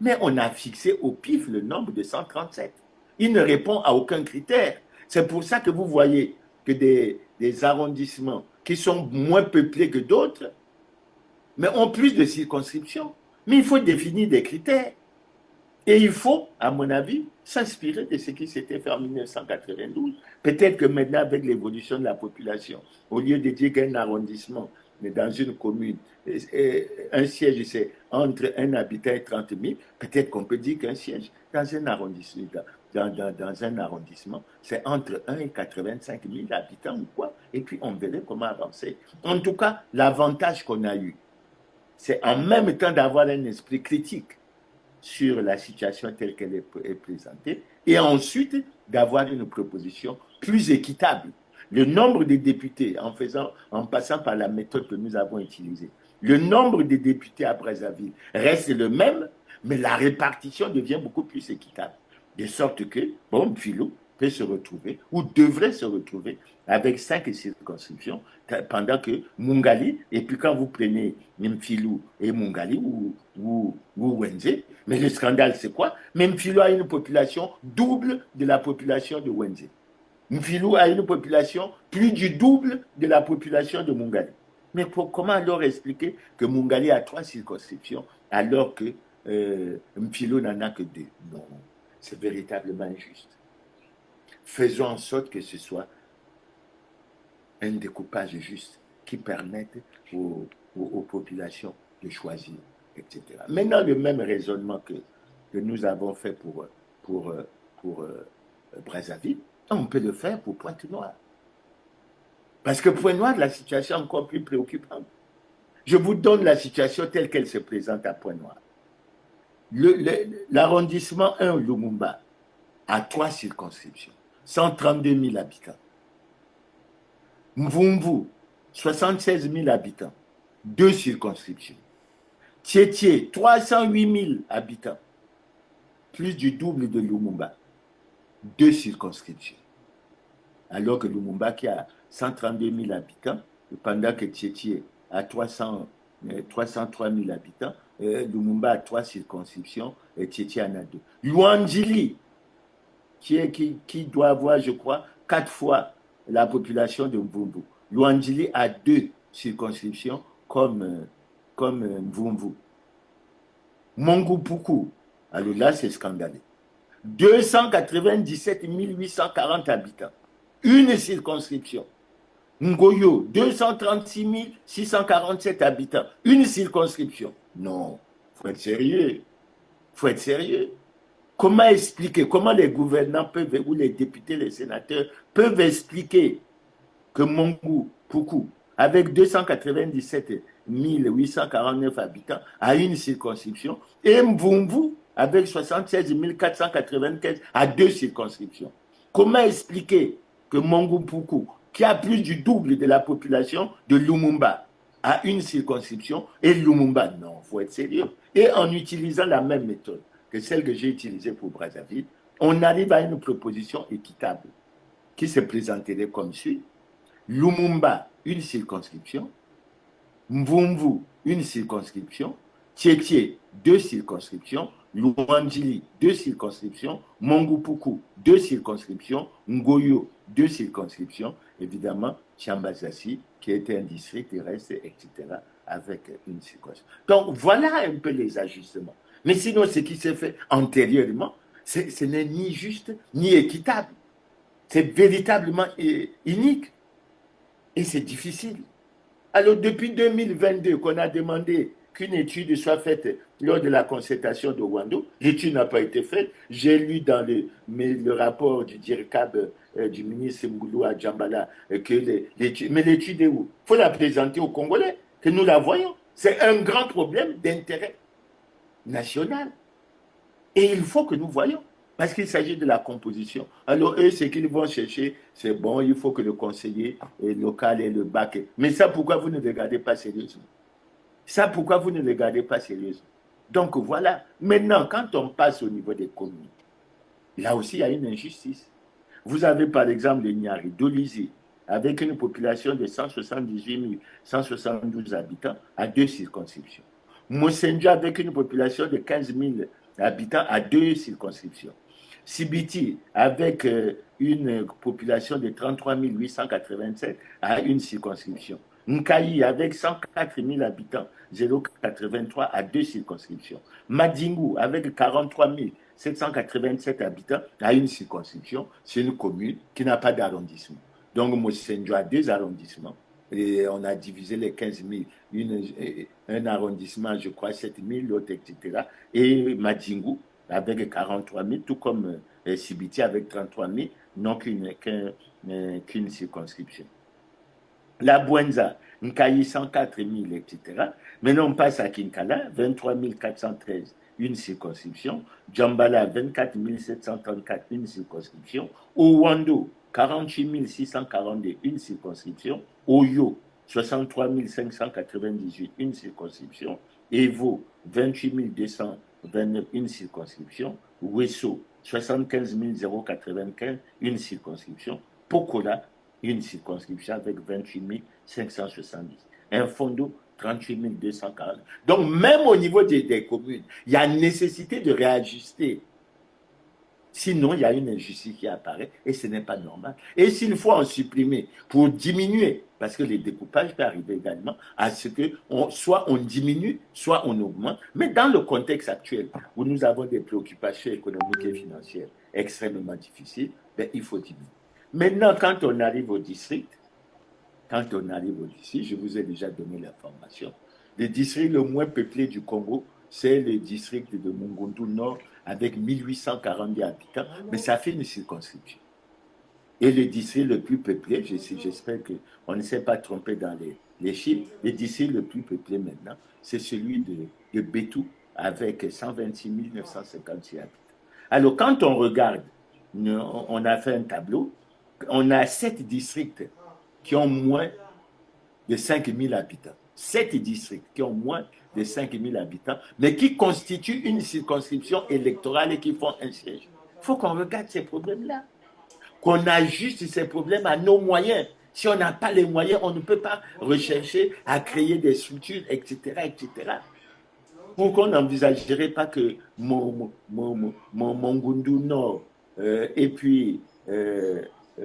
mais on a fixé au pif le nombre de 137. Il ne répond à aucun critère. C'est pour ça que vous voyez que des arrondissements qui sont moins peuplés que d'autres, mais ont plus de circonscriptions. Mais il faut définir des critères. Et il faut, à mon avis, s'inspirer de ce qui s'était fait en 1992. Peut-être que maintenant, avec l'évolution de la population, au lieu de dire qu'un arrondissement, mais dans une commune, un siège, c'est entre un habitant et 30 000, peut-être qu'on peut dire qu'un siège dans un arrondissement, c'est entre 1 et 85 000 habitants ou quoi. Et puis, on verrait comment avancer. En tout cas, l'avantage qu'on a eu, c'est en même temps d'avoir un esprit critique sur la situation telle qu'elle est présentée, et ensuite d'avoir une proposition plus équitable. Le nombre de députés, en passant par la méthode que nous avons utilisée, le nombre de députés à Brazzaville reste le même, mais la répartition devient beaucoup plus équitable. De sorte que, bon, Philo peut se retrouver, ou devrait se retrouver, avec 5 circonscriptions, pendant que Mungali, et puis quand vous prenez Mphilou et Mungali, ou Wenze, mais le scandale c'est quoi? Mphilou a une population double de la population de Wenze. Mphilou a une population plus du double de la population de Mungali. Mais comment alors expliquer que Mungali a 3 circonscriptions alors que Mphilou n'en a que 2? Non, c'est véritablement injuste. Faisons en sorte que ce soit un découpage juste qui permette aux populations de choisir, etc. Maintenant, le même raisonnement que nous avons fait pour Brazzaville, on peut le faire pour Pointe-Noire. Parce que Pointe-Noire, la situation est encore plus préoccupante. Je vous donne la situation telle qu'elle se présente à Pointe-Noire. L'arrondissement 1 Lumumba a 3 circonscriptions, 132 000 habitants. Mvumvu, 76 000 habitants, 2 circonscriptions. Tietie, 308 000 habitants, plus du double de Lumumba, 2 circonscriptions. Alors que Lumumba qui a 132 000 habitants, pendant que Tietie a 303 000 habitants, Lumumba a 3 circonscriptions et Tietie en a 2. Luandjili, qui doit avoir, je crois, 4 fois la population de Mvumvu. Luandjili a 2 circonscriptions comme Mvumvu. Mongupuku, alors là c'est scandaleux. 297 840 habitants. Une circonscription. Ngoyo, 236 647 habitants. Une circonscription. Non, il faut être sérieux. Il faut être sérieux. Comment expliquer, comment les gouvernants peuvent, ou les députés, les sénateurs, peuvent expliquer que Mongupuku, avec 297 849 habitants, a une circonscription, et Mvumvu, avec 76 495, a 2 circonscriptions. Comment expliquer que Mongupuku, qui a plus du double de la population de Lumumba, a une circonscription, et Lumumba, non, il faut être sérieux. Et en utilisant la même méthode que celle que j'ai utilisée pour Brazzaville, on arrive à une proposition équitable qui se présenterait comme suit. Lumumba, une circonscription. Mvumvu, une circonscription. Tietie, 2 circonscriptions. Luandjili, 2 circonscriptions. Mongupuku, 2 circonscriptions. Ngoyo, 2 circonscriptions. Évidemment, Chambazassi, qui était un district terrestre, etc., avec une circonscription. Donc, voilà un peu les ajustements. Mais sinon, ce qui s'est fait antérieurement, ce n'est ni juste ni équitable. C'est véritablement inique. Et c'est difficile. Alors, depuis 2022, qu'on a demandé qu'une étude soit faite lors de la concertation de Wando, l'étude n'a pas été faite. J'ai lu dans le rapport du DIRCAB, du ministre Mgoulou à Djambala, que l'étude. Mais l'étude est où? Il faut la présenter aux Congolais, que nous la voyons. C'est un grand problème d'intérêt national. Et il faut que nous voyons. Parce qu'il s'agit de la composition. Alors, eux, ce qu'ils vont chercher, c'est bon, il faut que le conseiller local ait le bac. Mais ça, pourquoi vous ne regardez pas sérieusement? Ça, pourquoi vous ne regardez pas sérieusement? Donc, voilà. Maintenant, quand on passe au niveau des communes, là aussi, il y a une injustice. Vous avez, par exemple, le Niari, Dolizy, avec une population de 178 172 habitants, à 2 circonscriptions. Moussendia, avec une population de 15 000 habitants, à 2 circonscriptions. Sibiti, avec une population de 33 887 à une circonscription. Nkayi, avec 104 000 habitants, 0,83 à 2 circonscriptions. Madingu, avec 43 787 habitants à une circonscription. C'est une commune qui n'a pas d'arrondissement. Donc, Moussendio a 2 arrondissements. Et on a divisé les 15 000. Un arrondissement, je crois, 7 000, l'autre, etc. Et Madingu, avec 43 000, tout comme Sibiti avec 33 000, non qu'une circonscription. La Bouenza, Nkayi 104 000, etc. Maintenant, on passe à Kinkala, 23 413, une circonscription. Djambala, 24 734, une circonscription. Owando, 48 642, une circonscription. Oyo, 63 598, une circonscription. Evo, 28 229, une circonscription. Wesso, 75 095, une circonscription. Pokola, une circonscription avec 28 570. Un fondo, 38 240. Donc, même au niveau des communes, il y a nécessité de réajuster. Sinon, il y a une injustice qui apparaît et ce n'est pas normal. Et s'il faut en supprimer pour diminuer, parce que les découpages peuvent arriver également à ce que soit on diminue, soit on augmente. Mais dans le contexte actuel, où nous avons des préoccupations économiques et financières extrêmement difficiles, ben, il faut diminuer. Maintenant, quand on arrive au district, je vous ai déjà donné l'information, le district le moins peuplé du Congo, c'est le district de Mongondu Nord avec 1842 habitants, mais ça fait une circonscription. Et le district le plus peuplé, j'espère qu'on ne s'est pas trompé dans les chiffres, le district le plus peuplé maintenant, c'est celui de Bétou avec 126 956 habitants. Alors quand on regarde, on a fait un tableau, on a 7 districts qui ont moins de 5 000 habitants. 7 districts qui ont moins de 5 000 habitants, mais qui constituent une circonscription électorale et qui font un siège. Il faut qu'on regarde ces problèmes-là, qu'on ajuste ces problèmes à nos moyens. Si on n'a pas les moyens, on ne peut pas rechercher à créer des structures, etc., etc. Pourquoi on n'envisagerait pas que Mongondu Nord et puis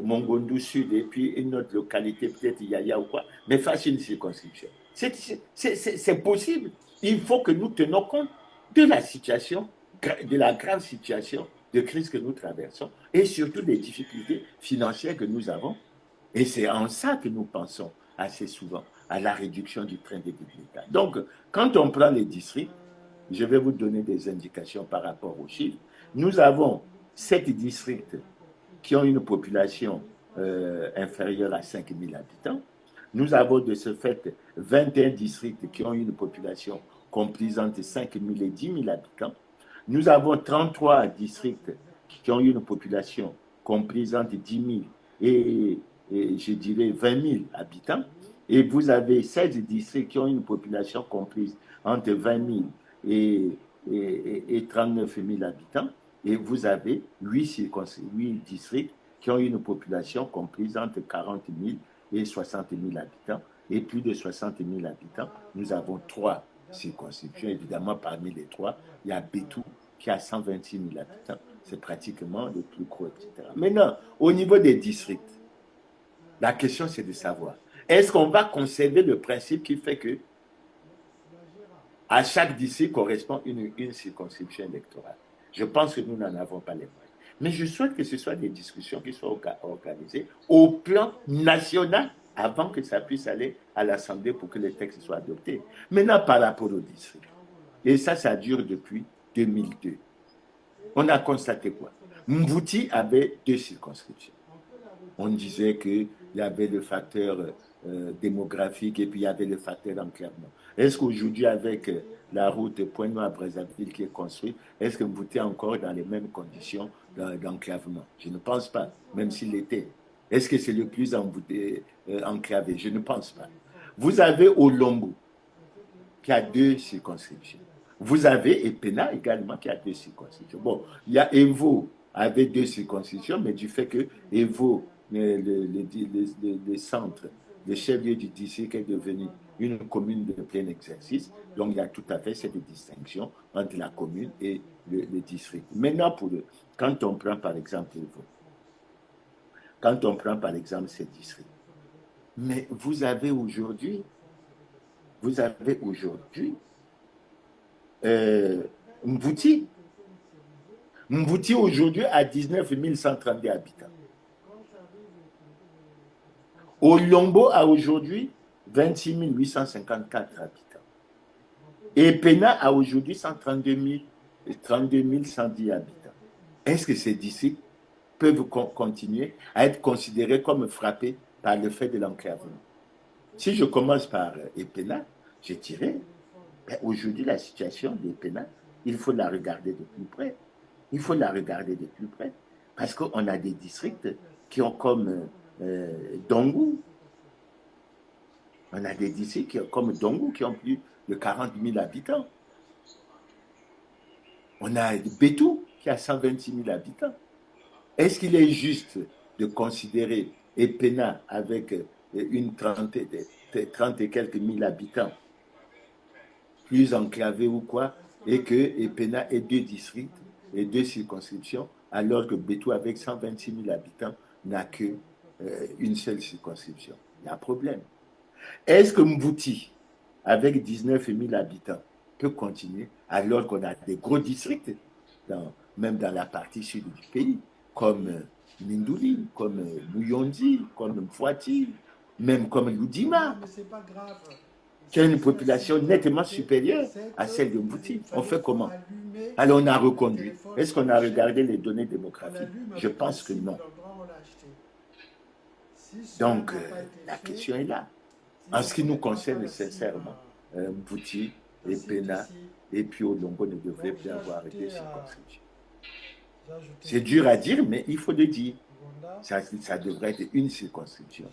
Mongondu Sud et puis une autre localité, peut-être Yaya ou quoi, mais fasse une circonscription. C'est possible. Il faut que nous tenions compte de la situation, de la grave situation de crise que nous traversons et surtout des difficultés financières que nous avons. Et c'est en ça que nous pensons assez souvent à la réduction du train de vie de l'État. Donc, quand on prend les districts, je vais vous donner des indications par rapport aux chiffres. Nous avons 7 districts qui ont une population inférieure à 5 000 habitants. Nous avons de ce fait 21 districts qui ont une population comprise entre 5 000 et 10 000 habitants. Nous avons 33 districts qui ont une population comprise entre 10 000 et je dirais 20 000 habitants. Et vous avez 16 districts qui ont une population comprise entre 20 000 et 39 000 habitants. Et vous avez 8 districts qui ont une population comprise entre 40 000 et 60 000 habitants. Et plus de 60 000 habitants, nous avons 3 circonscriptions. Évidemment, parmi les 3, il y a Bétou qui a 126 000 habitants. C'est pratiquement le plus gros, etc. Maintenant, au niveau des districts, la question c'est de savoir, est-ce qu'on va conserver le principe qui fait que à chaque district correspond une circonscription électorale? Je pense que nous n'en avons pas les moyens. Mais je souhaite que ce soit des discussions qui soient organisées au plan national avant que ça puisse aller à l'Assemblée pour que les textes soient adoptés. Maintenant, par rapport au district. Et ça dure depuis 2002. On a constaté quoi? Mbouti avait 2 circonscriptions. On disait qu'il y avait le facteur démographique et puis il y avait le facteur d'enclavement. Est-ce qu'aujourd'hui, avec la route Pointe-Noire-Brazzaville qui est construite, est-ce que Mbouti est encore dans les mêmes conditions d'enclavement? Je ne pense pas, même s'il l'était. Est-ce que c'est le plus enclavé? Je ne pense pas. Vous avez Olombo, qui a 2 circonscriptions. Vous avez Epena également, qui a 2 circonscriptions. Bon, il y a Evo avec 2 circonscriptions, mais du fait que Evo, le centre, le chef-lieu du district est devenu une commune de plein exercice, donc il y a tout à fait cette distinction entre la commune et le district. Maintenant, quand on prend par exemple Evo, quand on prend par exemple ces districts, mais vous avez aujourd'hui Mbouti. Mbouti aujourd'hui a 19 132 habitants. Olombo a aujourd'hui 26 854 habitants. Et Pena a aujourd'hui 132 110 habitants. Est-ce que ces districts peuvent continuer à être considérés comme frappés par le fait de l'enclavement? Si je commence par Epena, je dirais, aujourd'hui, la situation d'Epena, il faut la regarder de plus près. Il faut la regarder de plus près. Parce qu'on a des districts qui ont comme Dongou. On a des districts comme Dongou qui ont plus de 40 000 habitants. On a Bétou qui a 126 000 habitants. Est-ce qu'il est juste de considérer Epena avec une 30 et quelques mille habitants, plus enclavé ou quoi, et que Epena ait 2 districts et 2 circonscriptions, alors que Bétou, avec 126 000 habitants, n'a qu'une seule circonscription? Il y a un problème. Est-ce que Mbouti, avec 19 000 habitants, peut continuer alors qu'on a des gros districts, même dans la partie sud du pays, comme Mindouli, comme Mouyondi, comme Mfouati, même comme Loudima, Mais c'est pas grave. qui a une population nettement supérieure à celle de Mbouti? On fait comment? Alors on a reconduit. Est-ce qu'on a regardé les données démographiques? Je pense que non. Donc la question est là. En ce qui nous concerne, sincèrement, Mbouti et Pena et puis Olombo ne devraient plus avoir des circonscriptions. C'est dur à dire, mais il faut le dire. Ça devrait être une circonscription.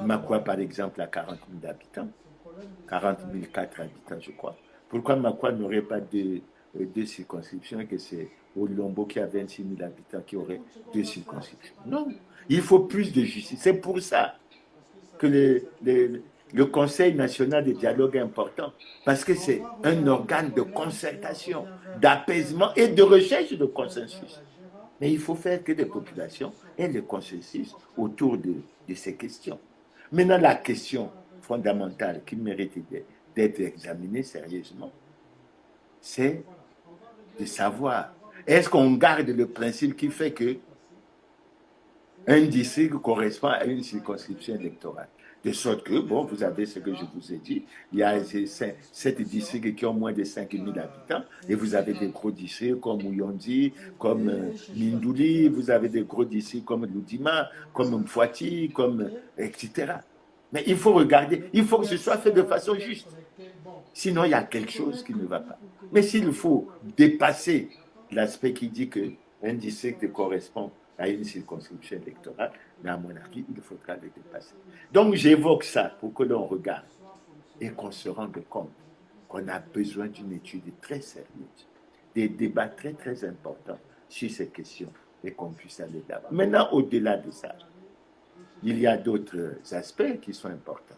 Makwa, par exemple, a 40 000 habitants. 40 004 habitants, je crois. Pourquoi Makwa n'aurait pas deux circonscriptions et que c'est Olombo qui a 26 000 habitants qui aurait 2 circonscriptions? Non, il faut plus de justice. C'est pour ça que le Conseil national de dialogue est important, parce que c'est un organe de concertation, d'apaisement et de recherche de consensus. Mais il faut faire que les populations aient le consensus autour de ces questions. Maintenant, la question fondamentale qui mérite d'être examinée sérieusement, c'est de savoir, est-ce qu'on garde le principe qui fait que un district correspond à une circonscription électorale? De sorte que, bon, vous avez ce que je vous ai dit, il y a 7 districts qui ont moins de 5 000 habitants, et vous avez des gros districts comme Mouyondi, comme Mindouli, vous avez des gros districts comme Loudima, comme Mfouati, comme, etc. Mais il faut regarder, il faut que ce soit fait de façon juste. Sinon, il y a quelque chose qui ne va pas. Mais s'il faut dépasser l'aspect qui dit qu'un district correspond à une circonscription électorale, mais à mon avis, il faudra le dépasser. Donc, j'évoque ça pour que l'on regarde et qu'on se rende compte qu'on a besoin d'une étude très sérieuse des débats très, très importants sur ces questions et qu'on puisse aller d'avant. Maintenant, au-delà de ça, il y a d'autres aspects qui sont importants.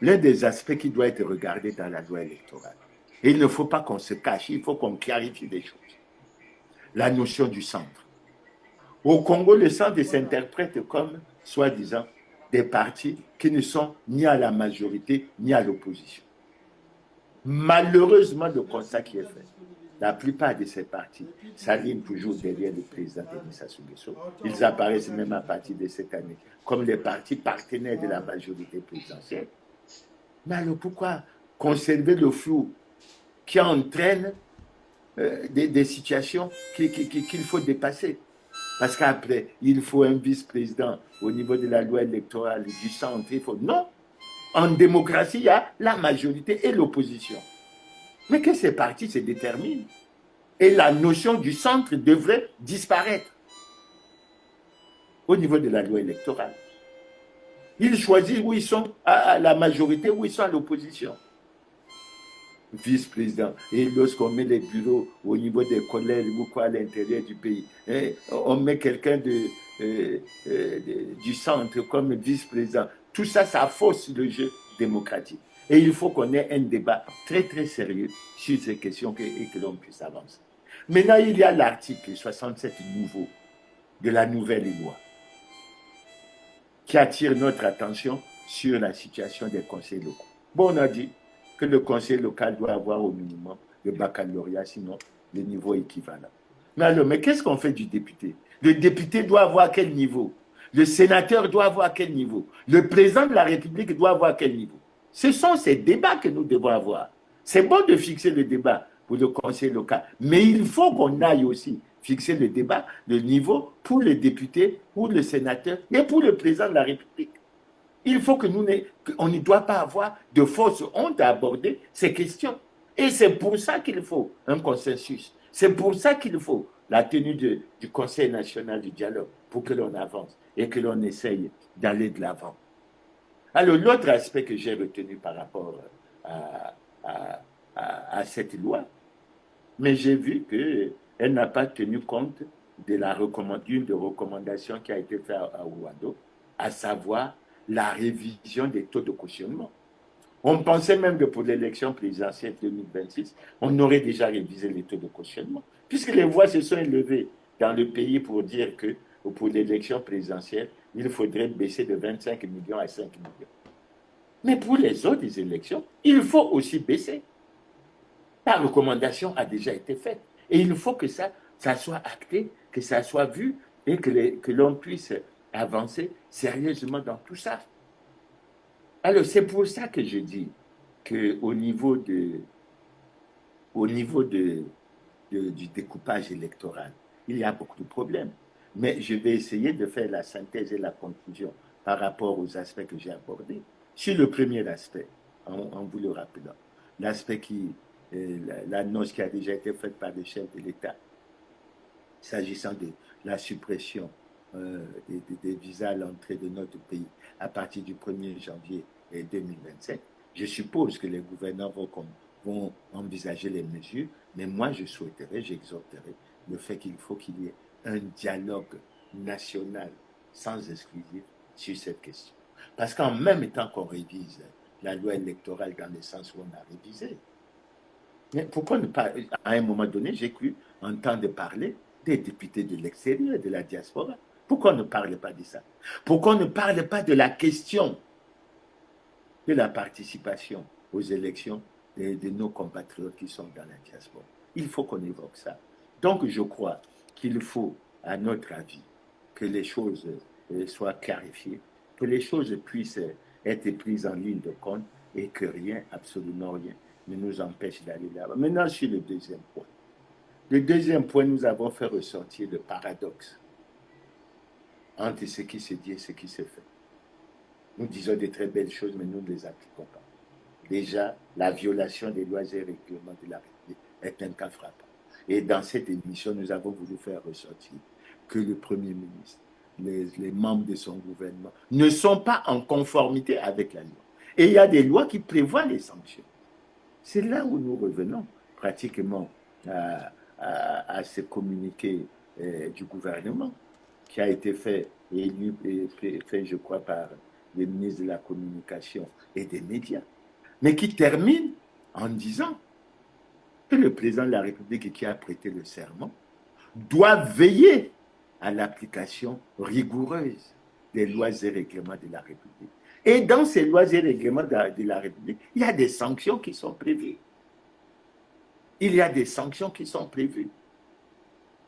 L'un des aspects qui doit être regardé dans la loi électorale, et il ne faut pas qu'on se cache, il faut qu'on clarifie les choses. La notion du centre. Au Congo, le centre s'interprète comme, soi-disant, des partis qui ne sont ni à la majorité ni à l'opposition. Malheureusement, le constat qui est fait, la plupart de ces partis s'alignent toujours derrière le président Denis Sassou Nguesso. Ils apparaissent même à partir de cette année comme les partis partenaires de la majorité présidentielle. Mais alors pourquoi conserver le flou qui entraîne des situations qu'il faut dépasser? Parce qu'après, il faut un vice-président au niveau de la loi électorale du centre. Il faut... Non, en démocratie, il y a la majorité et l'opposition. Mais que ces partis se déterminent. Et la notion du centre devrait disparaître au niveau de la loi électorale. Ils choisissent où ils sont à la majorité, où ils sont à l'opposition. Vice-président. Et lorsqu'on met les bureaux au niveau des collèges ou quoi à l'intérieur du pays, on met quelqu'un du centre comme vice-président. Tout ça, ça fausse le jeu démocratique. Et il faut qu'on ait un débat très, très sérieux sur ces questions et que l'on puisse avancer. Maintenant, il y a l'article 67 nouveau de la nouvelle loi qui attire notre attention sur la situation des conseils locaux. Bon, on a dit que le conseil local doit avoir au minimum le baccalauréat, sinon le niveau équivalent. Mais alors, mais qu'est-ce qu'on fait du député? Le député doit avoir quel niveau? Le sénateur doit avoir quel niveau? Le président de la République doit avoir quel niveau? Ce sont ces débats que nous devons avoir. C'est bon de fixer le débat pour le conseil local, mais il faut qu'on aille aussi fixer le débat, le niveau pour le député, pour le sénateur et pour le président de la République. Il faut que on ne doit pas avoir de fausse honte à aborder ces questions. Et c'est pour ça qu'il faut un consensus. C'est pour ça qu'il faut la tenue du Conseil national du dialogue pour que l'on avance et que l'on essaye d'aller de l'avant. Alors, l'autre aspect que j'ai retenu par rapport à cette loi, mais j'ai vu qu'elle n'a pas tenu compte d'une des recommandations qui a été faite à Ouado, à savoir la révision des taux de cautionnement. On pensait même que pour l'élection présidentielle 2026, on aurait déjà révisé les taux de cautionnement, puisque les voix se sont élevées dans le pays pour dire que pour l'élection présidentielle, il faudrait baisser de 25 millions à 5 millions. Mais pour les autres élections, il faut aussi baisser. La recommandation a déjà été faite. Et il faut que ça soit acté, que ça soit vu et que l'on puisse avancer sérieusement dans tout ça. Alors, c'est pour ça que je dis qu'au niveau du découpage électoral, il y a beaucoup de problèmes. Mais je vais essayer de faire la synthèse et la conclusion par rapport aux aspects que j'ai abordés. Sur le premier aspect, en vous le rappelant, l'aspect l'annonce qui a déjà été faite par le chef de l'État, s'agissant de la suppression des visas à l'entrée de notre pays à partir du 1er janvier 2027, je suppose que les gouvernants vont envisager les mesures, mais moi je souhaiterais, j'exhorterais le fait qu'il faut qu'il y ait un dialogue national sans exclusif sur cette question. Parce qu'en même temps qu'on révise la loi électorale dans le sens où on a révisé, mais pourquoi ne pas, à un moment donné, j'ai cru entendre parler des députés de l'extérieur, de la diaspora. Pourquoi on ne parle pas de ça? Pourquoi on ne parle pas de la question de la participation aux élections de nos compatriotes qui sont dans la diaspora? Il faut qu'on évoque ça. Donc, je crois qu'il faut, à notre avis, que les choses soient clarifiées, que les choses puissent être prises en ligne de compte et que rien, absolument rien, ne nous empêche d'aller là-bas. Maintenant, sur le deuxième point. Le deuxième point, nous avons fait ressortir le paradoxe entre ce qui se dit et ce qui se fait. Nous disons de très belles choses, mais nous ne les appliquons pas. Déjà, la violation des lois et règlements de la République est un cas frappant. Et dans cette émission, nous avons voulu faire ressortir que le Premier ministre, les membres de son gouvernement ne sont pas en conformité avec la loi. Et il y a des lois qui prévoient les sanctions. C'est là où nous revenons pratiquement à ce communiqué du gouvernement qui a été fait et fait, je crois, par le ministre de la Communication et des Médias, mais qui termine en disant que le président de la République qui a prêté le serment doit veiller à l'application rigoureuse des lois et règlements de la République. Et dans ces lois et règlements de la République, il y a des sanctions qui sont prévues. Il y a des sanctions qui sont prévues.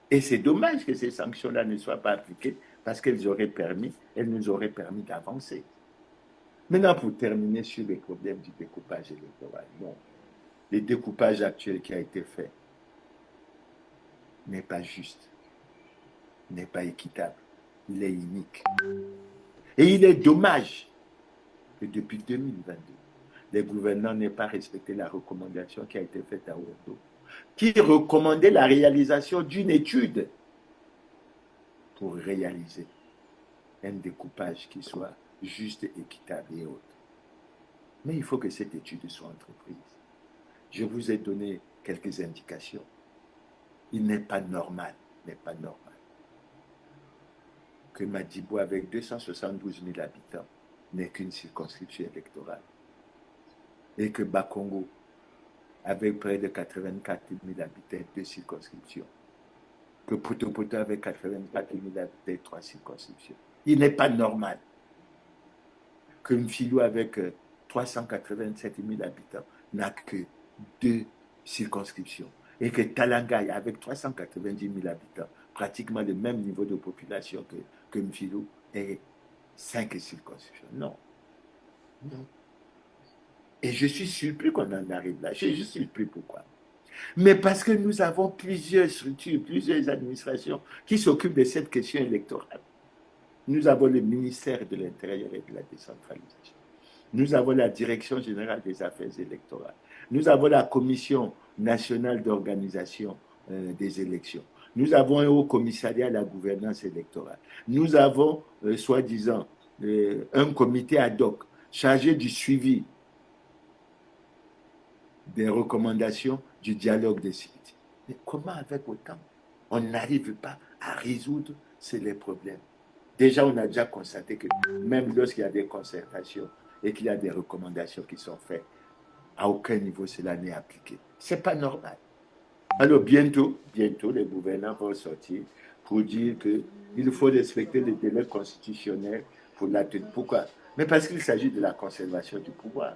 Et c'est dommage que ces sanctions-là ne soient pas appliquées parce qu'elles nous auraient permis d'avancer. Maintenant, pour terminer sur les problèmes du découpage électoral, non. Le découpage actuel qui a été fait n'est pas juste, n'est pas équitable, il est inique. Et il est dommage que depuis 2022, les gouvernants n'aient pas respecté la recommandation qui a été faite à Ouedo, qui recommandait la réalisation d'une étude pour réaliser un découpage qui soit juste, équitable et autre. Mais il faut que cette étude soit entreprise. Je vous ai donné quelques indications. Il n'est pas normal que Madibo, avec 272 000 habitants, n'ait qu'une circonscription électorale. Et que Bakongo, avec près de 84 000 habitants, 2 circonscriptions. Que Potopoto, avec 84 000 habitants, 3 circonscriptions. Il n'est pas normal que Mfilou, avec 387 000 habitants, n'a que 2 circonscriptions. Et que Talangaï, avec 390 000 habitants, pratiquement le même niveau de population que Mfilou, ait 5 circonscriptions. Non. Non. Et je suis surpris qu'on en arrive là. Je suis surpris pourquoi. Mais parce que nous avons plusieurs structures, plusieurs administrations qui s'occupent de cette question électorale. Nous avons le ministère de l'Intérieur et de la décentralisation. Nous avons la Direction générale des affaires électorales. Nous avons la Commission nationale d'organisation des élections. Nous avons un haut commissariat à la gouvernance électorale. Nous avons, soi-disant, un comité ad hoc chargé du suivi des recommandations du dialogue des cités. Mais comment, avec autant, on n'arrive pas à résoudre les problèmes? Déjà, on a déjà constaté que même lorsqu'il y a des concertations et qu'il y a des recommandations qui sont faites, à aucun niveau cela n'est appliqué. Ce n'est pas normal. Alors bientôt, les gouvernants vont sortir pour dire qu'il faut respecter les délais constitutionnels pour la tenue. Pourquoi? Mais parce qu'il s'agit de la conservation du pouvoir.